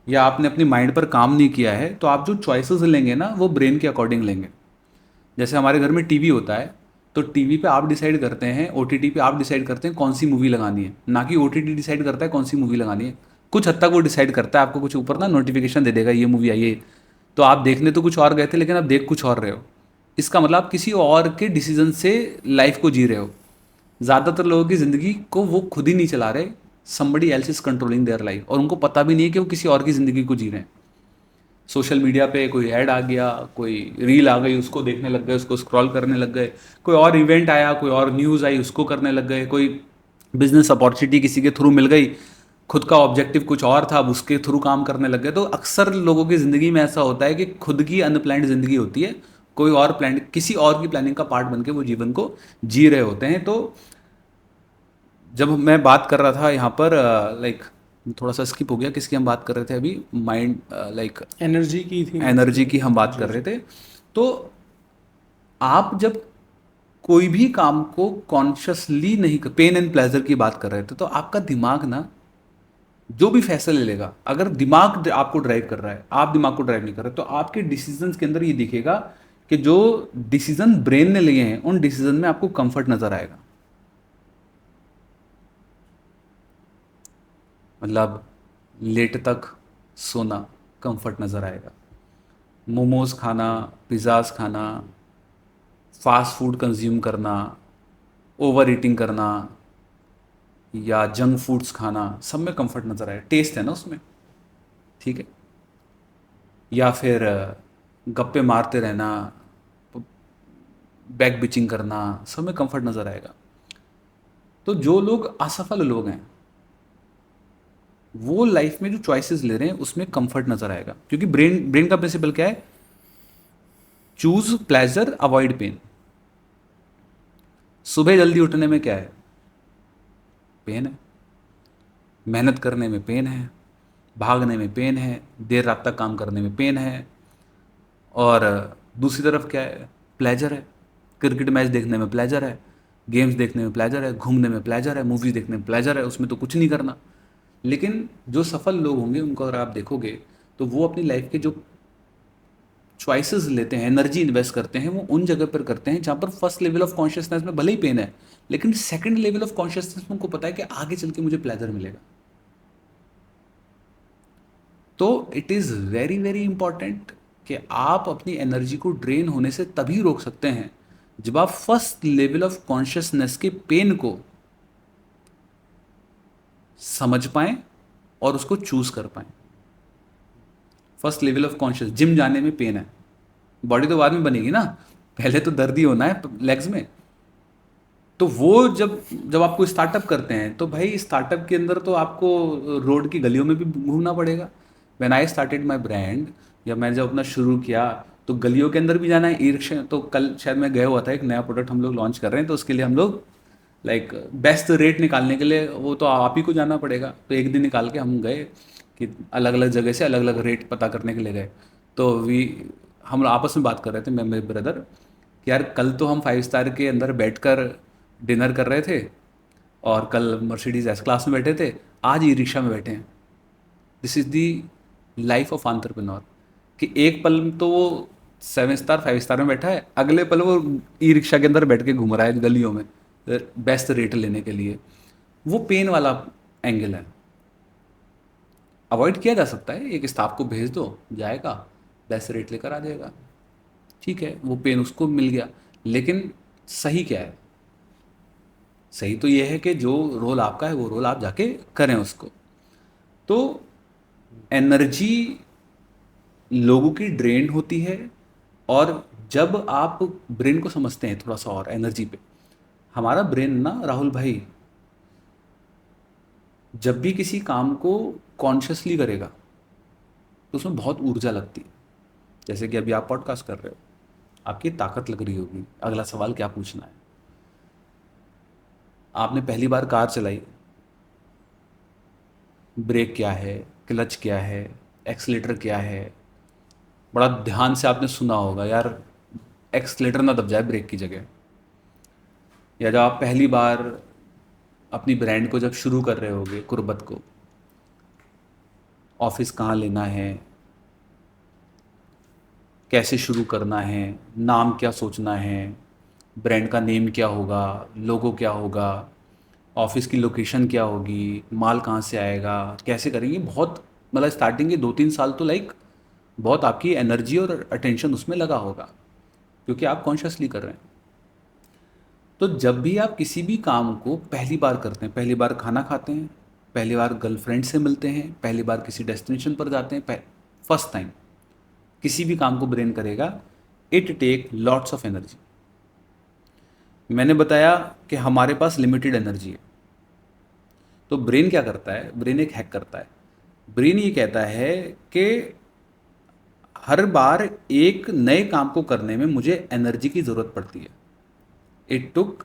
या आपने अपनी माइंड पर काम नहीं किया है, तो आप जो चॉइसेस लेंगे ना वो ब्रेन के अकॉर्डिंग लेंगे। जैसे हमारे घर में टीवी होता है, तो टीवी पे आप डिसाइड करते हैं, ओटीटी पे आप डिसाइड करते हैं कौन सी मूवी लगानी है, ना कि ओटीटी डिसाइड करता है कौन सी मूवी लगानी है। कुछ हद तक वो डिसाइड करता है, आपको कुछ ऊपर ना नोटिफिकेशन दे देगा ये मूवी आई है, तो आप देखने तो कुछ और गए थे लेकिन आप देख कुछ और रहे हो। इसका मतलब आप किसी और के डिसीजन से लाइफ को जी रहे हो। ज़्यादातर लोगों की ज़िंदगी को वो खुद ही नहीं चला रहे, somebody else is controlling their life, और उनको पता भी नहीं है कि वो किसी और की ज़िंदगी को जी रहे हैं। सोशल मीडिया पे कोई ऐड आ गया, कोई रील आ गई, उसको देखने लग गए, उसको स्क्रॉल करने लग गए, कोई और इवेंट आया, कोई और न्यूज़ आई, उसको करने लग गए, कोई बिजनेस अपॉर्चुनिटी किसी के थ्रू मिल गई, खुद का ऑब्जेक्टिव कुछ और था, अब उसके थ्रू काम करने लग गए। तो अक्सर लोगों की ज़िंदगी में ऐसा होता है कि खुद की अनप्लान्ड ज़िंदगी होती है, कोई और प्लान, किसी और की प्लानिंग का पार्ट बन के वो जीवन को जी रहे होते हैं। तो जब मैं बात कर रहा था यहाँ पर, लाइक थोड़ा सा स्किप हो गया, किसकी हम बात कर रहे थे अभी, माइंड, लाइक एनर्जी की थी एनर्जी की हम बात जी कर जी। रहे थे। तो आप जब कोई भी काम को कॉन्शियसली नहीं कर, पेन एंड प्लेजर की बात कर रहे थे, तो आपका दिमाग ना जो भी फैसला ले लेगा, अगर दिमाग आपको ड्राइव कर रहा है, आप दिमाग को ड्राइव नहीं कर रहे, तो आपके डिसीजंस के अंदर ये दिखेगा कि जो डिसीजन ब्रेन ने लिए हैं उन डिसीजन में आपको कंफर्ट नजर आएगा। मतलब लेट तक सोना, कंफर्ट नज़र आएगा। मोमोज खाना, पिज़्ज़ाज खाना, फास्ट फूड कंज्यूम करना, ओवर ईटिंग करना, या जंक फूड्स खाना, सब में कंफर्ट नज़र आएगा, टेस्ट है ना उसमें, ठीक है। या फिर गप्पे मारते रहना, बैक बिचिंग करना, सब में कंफर्ट नज़र आएगा। तो जो लोग असफल लोग हैं, वो लाइफ में जो चॉइसेस ले रहे हैं उसमें कंफर्ट नज़र आएगा, क्योंकि ब्रेन ब्रेन का प्रिंसिपल क्या है, चूज प्लेजर अवॉइड पेन। सुबह जल्दी उठने में क्या है, पेन है। मेहनत करने में पेन है, भागने में पेन है, देर रात तक काम करने में पेन है। और दूसरी तरफ क्या है, प्लेजर है। क्रिकेट मैच देखने में प्लेजर है, गेम्स देखने में प्लेजर है, घूमने में प्लेजर है, मूवीज़ देखने में प्लेजर है, उसमें तो कुछ नहीं करना। लेकिन जो सफल लोग होंगे उनको अगर आप देखोगे, तो वो अपनी लाइफ के जो चॉइसेस लेते हैं, एनर्जी इन्वेस्ट करते हैं, वो उन जगह पर करते हैं जहाँ पर फर्स्ट लेवल ऑफ कॉन्शियसनेस में भले ही पेन है, लेकिन सेकंड लेवल ऑफ कॉन्शियसनेस में उनको पता है कि आगे चल के मुझे प्लेजर मिलेगा। तो it is very very important कि आप अपनी एनर्जी को ड्रेन होने से तभी रोक सकते हैं जब आप फर्स्ट लेवल ऑफ कॉन्शियसनेस के पेन को समझ पाएं और उसको चूज कर पाएं। First level of conscious, gym जाने में पेन है, बॉडी तो बाद में बनेगी ना, पहले तो दर्द ही होना है लेग्स में। तो वो जब जब आपको स्टार्टअप करते हैं, तो भाई स्टार्टअप के अंदर तो आपको रोड की गलियों में भी घूमना पड़ेगा। When I started my brand, या मैंने जब अपना शुरू किया, तो गलियों के अंदर भी जाना है। ई रिक्शा, तो कल शायद मैं गया हुआ था, एक नया प्रोडक्ट हम लोग लॉन्च कर रहे हैं, तो उसके लिए हम लोग लाइक बेस्ट रेट निकालने के लिए वो तो आप ही को जाना पड़ेगा। तो एक दिन निकाल के हम गए कि अलग अलग जगह से अलग अलग रेट पता करने के लिए गए। तो हम आपस में बात कर रहे थे, मैं मेरे ब्रदर, कि यार कल तो हम 5 स्टार के अंदर बैठकर डिनर कर रहे थे, और कल मर्सिडीज एस क्लास में बैठे थे, आज ई रिक्शा में बैठे हैं। This is the life of entrepreneur, कि एक पल तो वो 7 स्टार 5 स्टार में बैठा है, अगले पल वो ई रिक्शा के अंदर बैठ के घूम रहा है गलियों में बेस्ट रेट लेने के लिए। वो पेन वाला एंगल है, अवॉइड किया जा सकता है। एक स्टाफ को भेज दो, जाएगा बेस्ट रेट लेकर आ जाएगा, ठीक है, वो पेन उसको मिल गया। लेकिन सही क्या है, सही तो ये है कि जो रोल आपका है वो रोल आप जाके करें उसको। तो एनर्जी लोगों की ड्रेन होती है, और जब आप ब्रेन को समझते हैं थोड़ा सा और एनर्जी पे, हमारा ब्रेन ना राहुल भाई जब भी किसी काम को कॉन्शियसली करेगा तो उसमें बहुत ऊर्जा लगती है। जैसे कि अभी आप पॉडकास्ट कर रहे हो, आपकी ताकत लग रही होगी, अगला सवाल क्या पूछना है। आपने पहली बार कार चलाई, ब्रेक क्या है, क्लच क्या है, एक्सीलेटर क्या है, बड़ा ध्यान से आपने सुना होगा यार, एक्सीलेटर ना दब जाए ब्रेक की जगह। या जब आप पहली बार अपनी ब्रांड को जब शुरू कर रहे होगे, कुर्बत को, ऑफिस कहाँ लेना है, कैसे शुरू करना है, नाम क्या सोचना है, ब्रांड का नेम क्या होगा, लोगो क्या होगा, ऑफिस की लोकेशन क्या होगी, माल कहाँ से आएगा, कैसे करेंगे, बहुत मतलब स्टार्टिंग के 2-3 साल तो लाइक बहुत आपकी एनर्जी और अटेंशन उसमें लगा होगा, क्योंकि आप कॉन्शियसली कर रहे हैं। तो जब भी आप किसी भी काम को पहली बार करते हैं, पहली बार खाना खाते हैं, पहली बार गर्लफ्रेंड से मिलते हैं, पहली बार किसी डेस्टिनेशन पर जाते हैं, फर्स्ट टाइम किसी भी काम को ब्रेन करेगा, it take lots of energy. मैंने बताया कि हमारे पास लिमिटेड एनर्जी है, तो ब्रेन क्या करता है, ब्रेन एक हैक करता है। ब्रेन ये कहता है कि हर बार एक नए काम को करने में मुझे एनर्जी की ज़रूरत पड़ती है। It took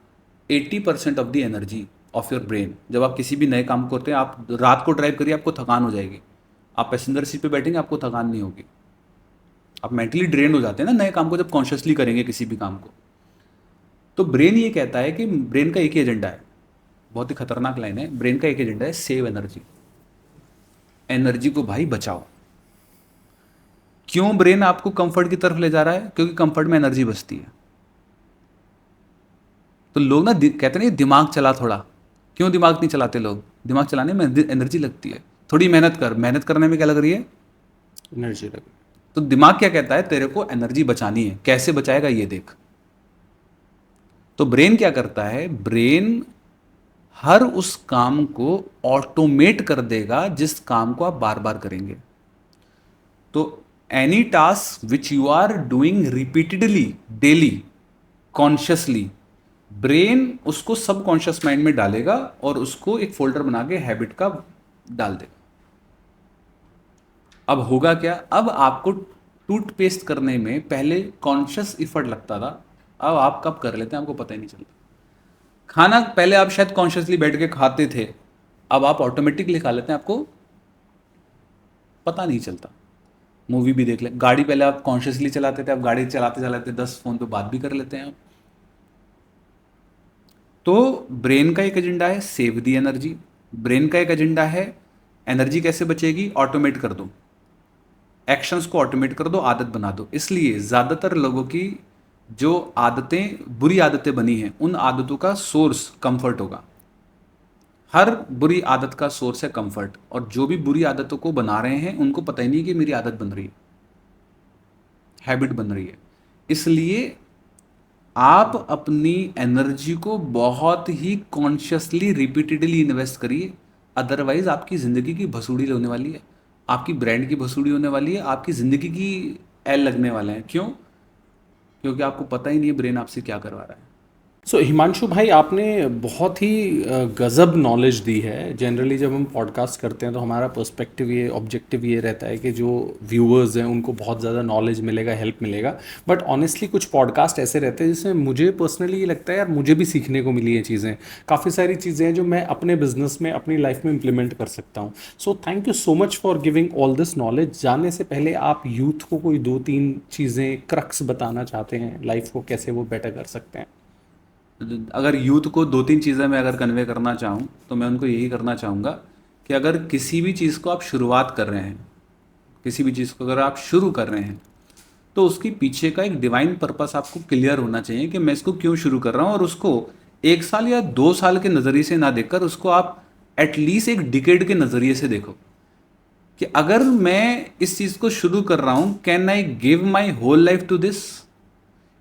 80% of the energy of your brain. जब आप किसी भी नए काम को करते हैं, आप रात को ड्राइव करिए, आपको थकान हो जाएगी। आप पैसेंजर सीट पे बैठेंगे, आपको थकान नहीं होगी। आप मेंटली ड्रेन हो जाते हैं ना नए काम को जब कॉन्शियसली करेंगे किसी भी काम को। तो ब्रेन ये कहता है कि ब्रेन का एक ही एजेंडा है, बहुत ही खतरनाक लाइन है, ब्रेन का एक एजेंडा है, सेव एनर्जी। एनर्जी को भाई बचाओ। क्यों ब्रेन आपको कंफर्ट की तरफ ले जा रहा है? क्योंकि कंफर्ट में एनर्जी बचती है। तो लोग ना कहते नहीं दिमाग चला थोड़ा, क्यों दिमाग नहीं चलाते लोग? दिमाग चलाने में एनर्जी लगती है। थोड़ी मेहनत कर, मेहनत करने में क्या लग रही है? एनर्जी लगे। तो दिमाग क्या कहता है, तेरे को एनर्जी बचानी है, कैसे बचाएगा ये देख। तो ब्रेन क्या करता है, ब्रेन हर उस काम को ऑटोमेट कर देगा जिस काम को आप बार बार करेंगे। तो any task which you are doing repeatedly daily consciously, brain उसको सबकॉन्शियस माइंड में डालेगा और उसको एक फोल्डर बना के हैबिट का डाल देगा। अब होगा क्या, अब आपको टूथपेस्ट करने में पहले कॉन्शियस इफर्ट लगता था, अब आप कब कर लेते हैं आपको पता ही नहीं चलता। खाना पहले आप शायद कॉन्शियसली बैठ के खाते थे, अब आप ऑटोमेटिकली खा लेते हैं, आपको पता नहीं चलता। मूवी भी देख लें, गाड़ी पहले आप कॉन्शियसली चलाते थे, अब गाड़ी चलाते चलाते 10 फोन पे बात भी कर लेते हैं आप। तो ब्रेन का एक एजेंडा है सेव दी एनर्जी, ब्रेन का एक एजेंडा है एनर्जी कैसे बचेगी, ऑटोमेट कर दो, एक्शंस को ऑटोमेट कर दो, आदत बना दो। इसलिए ज़्यादातर लोगों की जो आदतें बुरी आदतें बनी हैं, उन आदतों का सोर्स कंफर्ट होगा। हर बुरी आदत का सोर्स है कंफर्ट, और जो भी बुरी आदतों को बना रहे हैं उनको पता ही नहीं कि मेरी आदत बन रही है, हैबिट बन रही है। इसलिए आप अपनी एनर्जी को बहुत ही कॉन्शियसली रिपीटेडली इन्वेस्ट करिए, अदरवाइज आपकी ज़िंदगी की भसूड़ी होने वाली है, आपकी ब्रांड की भसूड़ी होने वाली है, आपकी ज़िंदगी की एल लगने वाले हैं। क्यों? क्योंकि आपको पता ही नहीं है ब्रेन आपसे क्या करवा रहा है। सो हिमांशु भाई, आपने बहुत ही गज़ब नॉलेज दी है। जनरली जब हम पॉडकास्ट करते हैं तो हमारा पर्सपेक्टिव ये ऑब्जेक्टिव ये रहता है कि जो व्यूअर्स हैं उनको बहुत ज़्यादा नॉलेज मिलेगा, हेल्प मिलेगा। बट ऑनेस्टली कुछ पॉडकास्ट ऐसे रहते हैं जिसमें मुझे पर्सनली ये लगता है यार मुझे भी सीखने को मिली ये चीज़ें, काफ़ी सारी चीज़ें हैं जो मैं अपने बिजनेस में अपनी लाइफ में इम्प्लीमेंट कर सकता हूँ। So thank you so much for giving all this knowledge. जाने से पहले आप यूथ को कोई 2-3 चीज़ें क्रक्स बताना चाहते हैं लाइफ को कैसे वो बेटर कर सकते हैं? अगर यूथ को 2-3 चीज़ें मैं अगर कन्वे करना चाहूँ तो मैं उनको यही करना चाहूँगा कि अगर किसी भी चीज़ को आप शुरुआत कर रहे हैं, किसी भी चीज़ को अगर आप शुरू कर रहे हैं, तो उसके पीछे का एक डिवाइन पर्पस आपको क्लियर होना चाहिए कि मैं इसको क्यों शुरू कर रहा हूँ। और उसको 1 साल या 2 साल के नज़रिए से ना देखकर उसको आप एटलीस्ट एक डिकेड के नज़रिए से देखो कि अगर मैं इस चीज़ को शुरू कर रहा हूँ, can I give my whole life to this?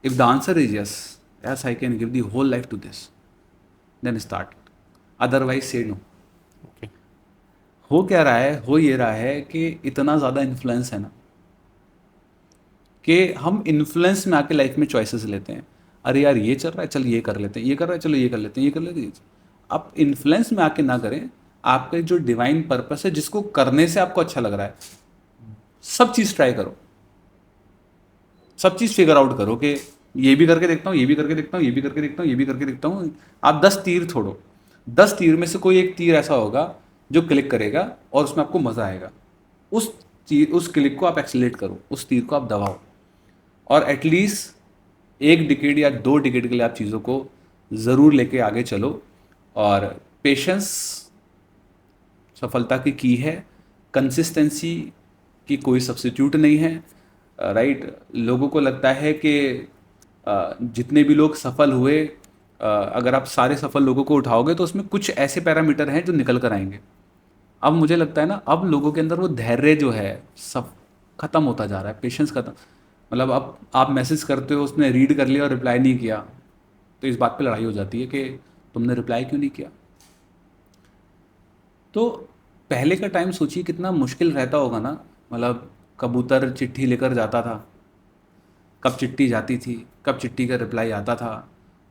If the answer is yes, yes I can give the whole life to this, then start, otherwise say no। Okay. हो क्या रहा है, हो ये रहा है कि इतना ज़्यादा इन्फ्लुएंस है ना कि हम इन्फ्लुएंस में आके लाइफ में चॉइसेस लेते हैं। अरे यार ये चल रहा है, चल ये कर लेते हैं, ये कर रहा है, चलो ये कर लेते हैं, ये कर लेते हैं। आप इन्फ्लुएंस में आके ना करें, आपका जो डिवाइन पर्पस है जिसको करने से आपको अच्छा लग रहा है, सब चीज़ ट्राई करो, सब चीज़ फिगर आउट करो कि ये भी करके देखता हूँ, ये भी करके देखता हूँ, ये भी करके देखता हूँ, ये भी करके देखता हूँ। आप 10 तीर छोड़ो, 10 तीर में से कोई एक तीर ऐसा होगा जो क्लिक करेगा और उसमें आपको मज़ा आएगा। उस क्लिक को आप एक्सीलरेट करो, उस तीर को आप दबाओ, और एटलीस्ट 1 डिकेड या 2 डिकेड के लिए आप चीज़ों को ज़रूर लेके आगे चलो। और पेशेंस सफलता की है, कंसिस्टेंसी की कोई सब्स्टिट्यूट नहीं है। राइट, लोगों को लगता है कि जितने भी लोग सफल हुए अगर आप सारे सफल लोगों को उठाओगे तो उसमें कुछ ऐसे पैरामीटर हैं जो निकल कर आएंगे। अब मुझे लगता है ना, अब लोगों के अंदर वो धैर्य जो है सब खत्म होता जा रहा है, पेशेंस खत्म। मतलब अब आप मैसेज करते हो, उसने रीड कर लिया और रिप्लाई नहीं किया, तो इस बात पे लड़ाई हो जाती है कि तुमने रिप्लाई क्यों नहीं किया। तो पहले का टाइम सोचिए कितना मुश्किल रहता होगा ना। मतलब कबूतर चिट्ठी लेकर जाता था, कब चिट्ठी जाती थी, कब चिट्ठी का रिप्लाई आता था,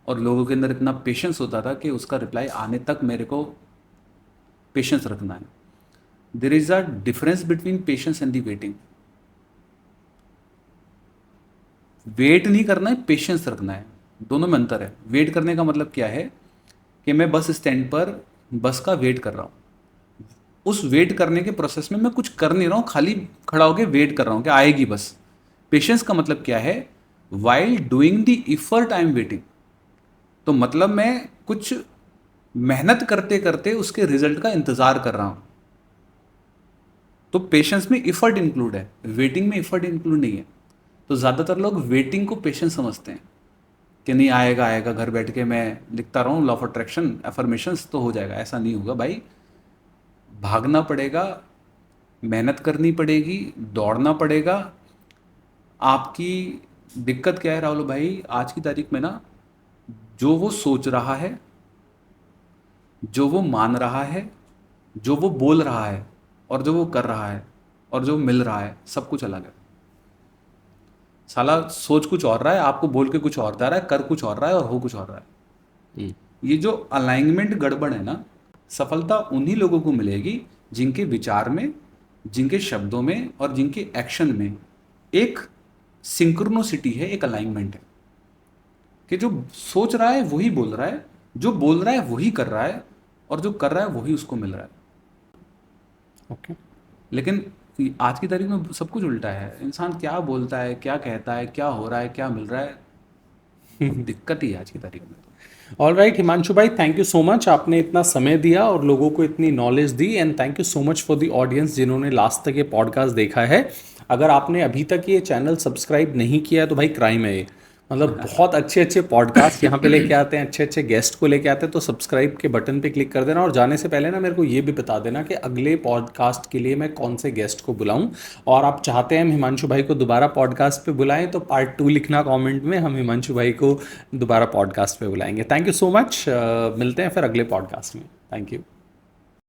और लोगों के अंदर इतना पेशेंस होता था कि उसका रिप्लाई आने तक मेरे को पेशेंस रखना है। There is a difference between patience and the waiting. Wait नहीं करना है, पेशेंस रखना है, दोनों में अंतर है। वेट करने का मतलब क्या है कि मैं बस स्टैंड पर बस का वेट कर रहा हूँ, उस वेट करने के प्रोसेस में मैं कुछ कर नहीं रहा हूँ, खाली खड़ा होकर वेट कर रहा हूँ कि आएगी बस। पेशेंस का मतलब क्या है, while doing the effort I am waiting. तो मतलब मैं कुछ मेहनत करते करते उसके रिजल्ट का इंतजार कर रहा हूँ। तो पेशेंस में इफर्ट इंक्लूड है, वेटिंग में इफर्ट इंक्लूड नहीं है। तो ज़्यादातर लोग वेटिंग को पेशेंस समझते हैं कि नहीं आएगा आएगा, घर बैठ के मैं लिखता रहूँ लॉ ऑफ अट्रैक्शन एफर्मेशंस तो हो जाएगा। ऐसा नहीं होगा भाई, भागना पड़ेगा, मेहनत करनी पड़ेगी, दौड़ना पड़ेगा। आपकी दिक्कत क्या है राहुल भाई, आज की तारीख में ना, जो वो सोच रहा है, जो वो मान रहा है, जो वो बोल रहा है, और जो वो कर रहा है, और जो मिल रहा है, सब कुछ अलग है। साला सोच कुछ और रहा है, आपको बोल के कुछ और जा रहा है, कर कुछ और रहा है, और हो कुछ और रहा है। ये जो अलाइनमेंट गड़बड़ है ना, सफलता उन्हीं लोगों को मिलेगी जिनके विचार में, जिनके शब्दों में और जिनके एक्शन में एक सिंक्रोनोसिटी है, एक अलाइनमेंट है, कि जो सोच रहा है वही बोल रहा है, जो बोल रहा है वही कर रहा है, और जो कर रहा है वही उसको मिल रहा है। ओके। लेकिन आज की तारीख में सब कुछ उल्टा है। इंसान क्या बोलता है, क्या कहता है, क्या हो रहा है, क्या मिल रहा है, बहुत दिक्कत ही है आज की तारीख में तो। ऑल राइट हिमांशु भाई, थैंक यू सो मच, आपने इतना समय दिया और लोगों को इतनी knowledge the. And thank you so much for the audience जिन्होंने लास्ट तक ये पॉडकास्ट देखा है। अगर आपने अभी तक ये चैनल सब्सक्राइब नहीं किया है तो भाई क्राइम है ये। मतलब बहुत अच्छे अच्छे पॉडकास्ट यहाँ पे लेके आते हैं, अच्छे अच्छे गेस्ट को लेके आते हैं। तो सब्सक्राइब के बटन पे क्लिक कर देना, और जाने से पहले ना मेरे को ये भी बता देना कि अगले पॉडकास्ट के लिए मैं कौन से गेस्ट को बुलाऊं। और आप चाहते हैं हम हिमांशु भाई को दोबारा पॉडकास्ट पे बुलाएं तो पार्ट 2 लिखना कमेंट में, हम हिमांशु भाई को दोबारा पॉडकास्ट पे बुलाएंगे। थैंक यू सो मच, मिलते हैं फिर अगले पॉडकास्ट में। Thank you.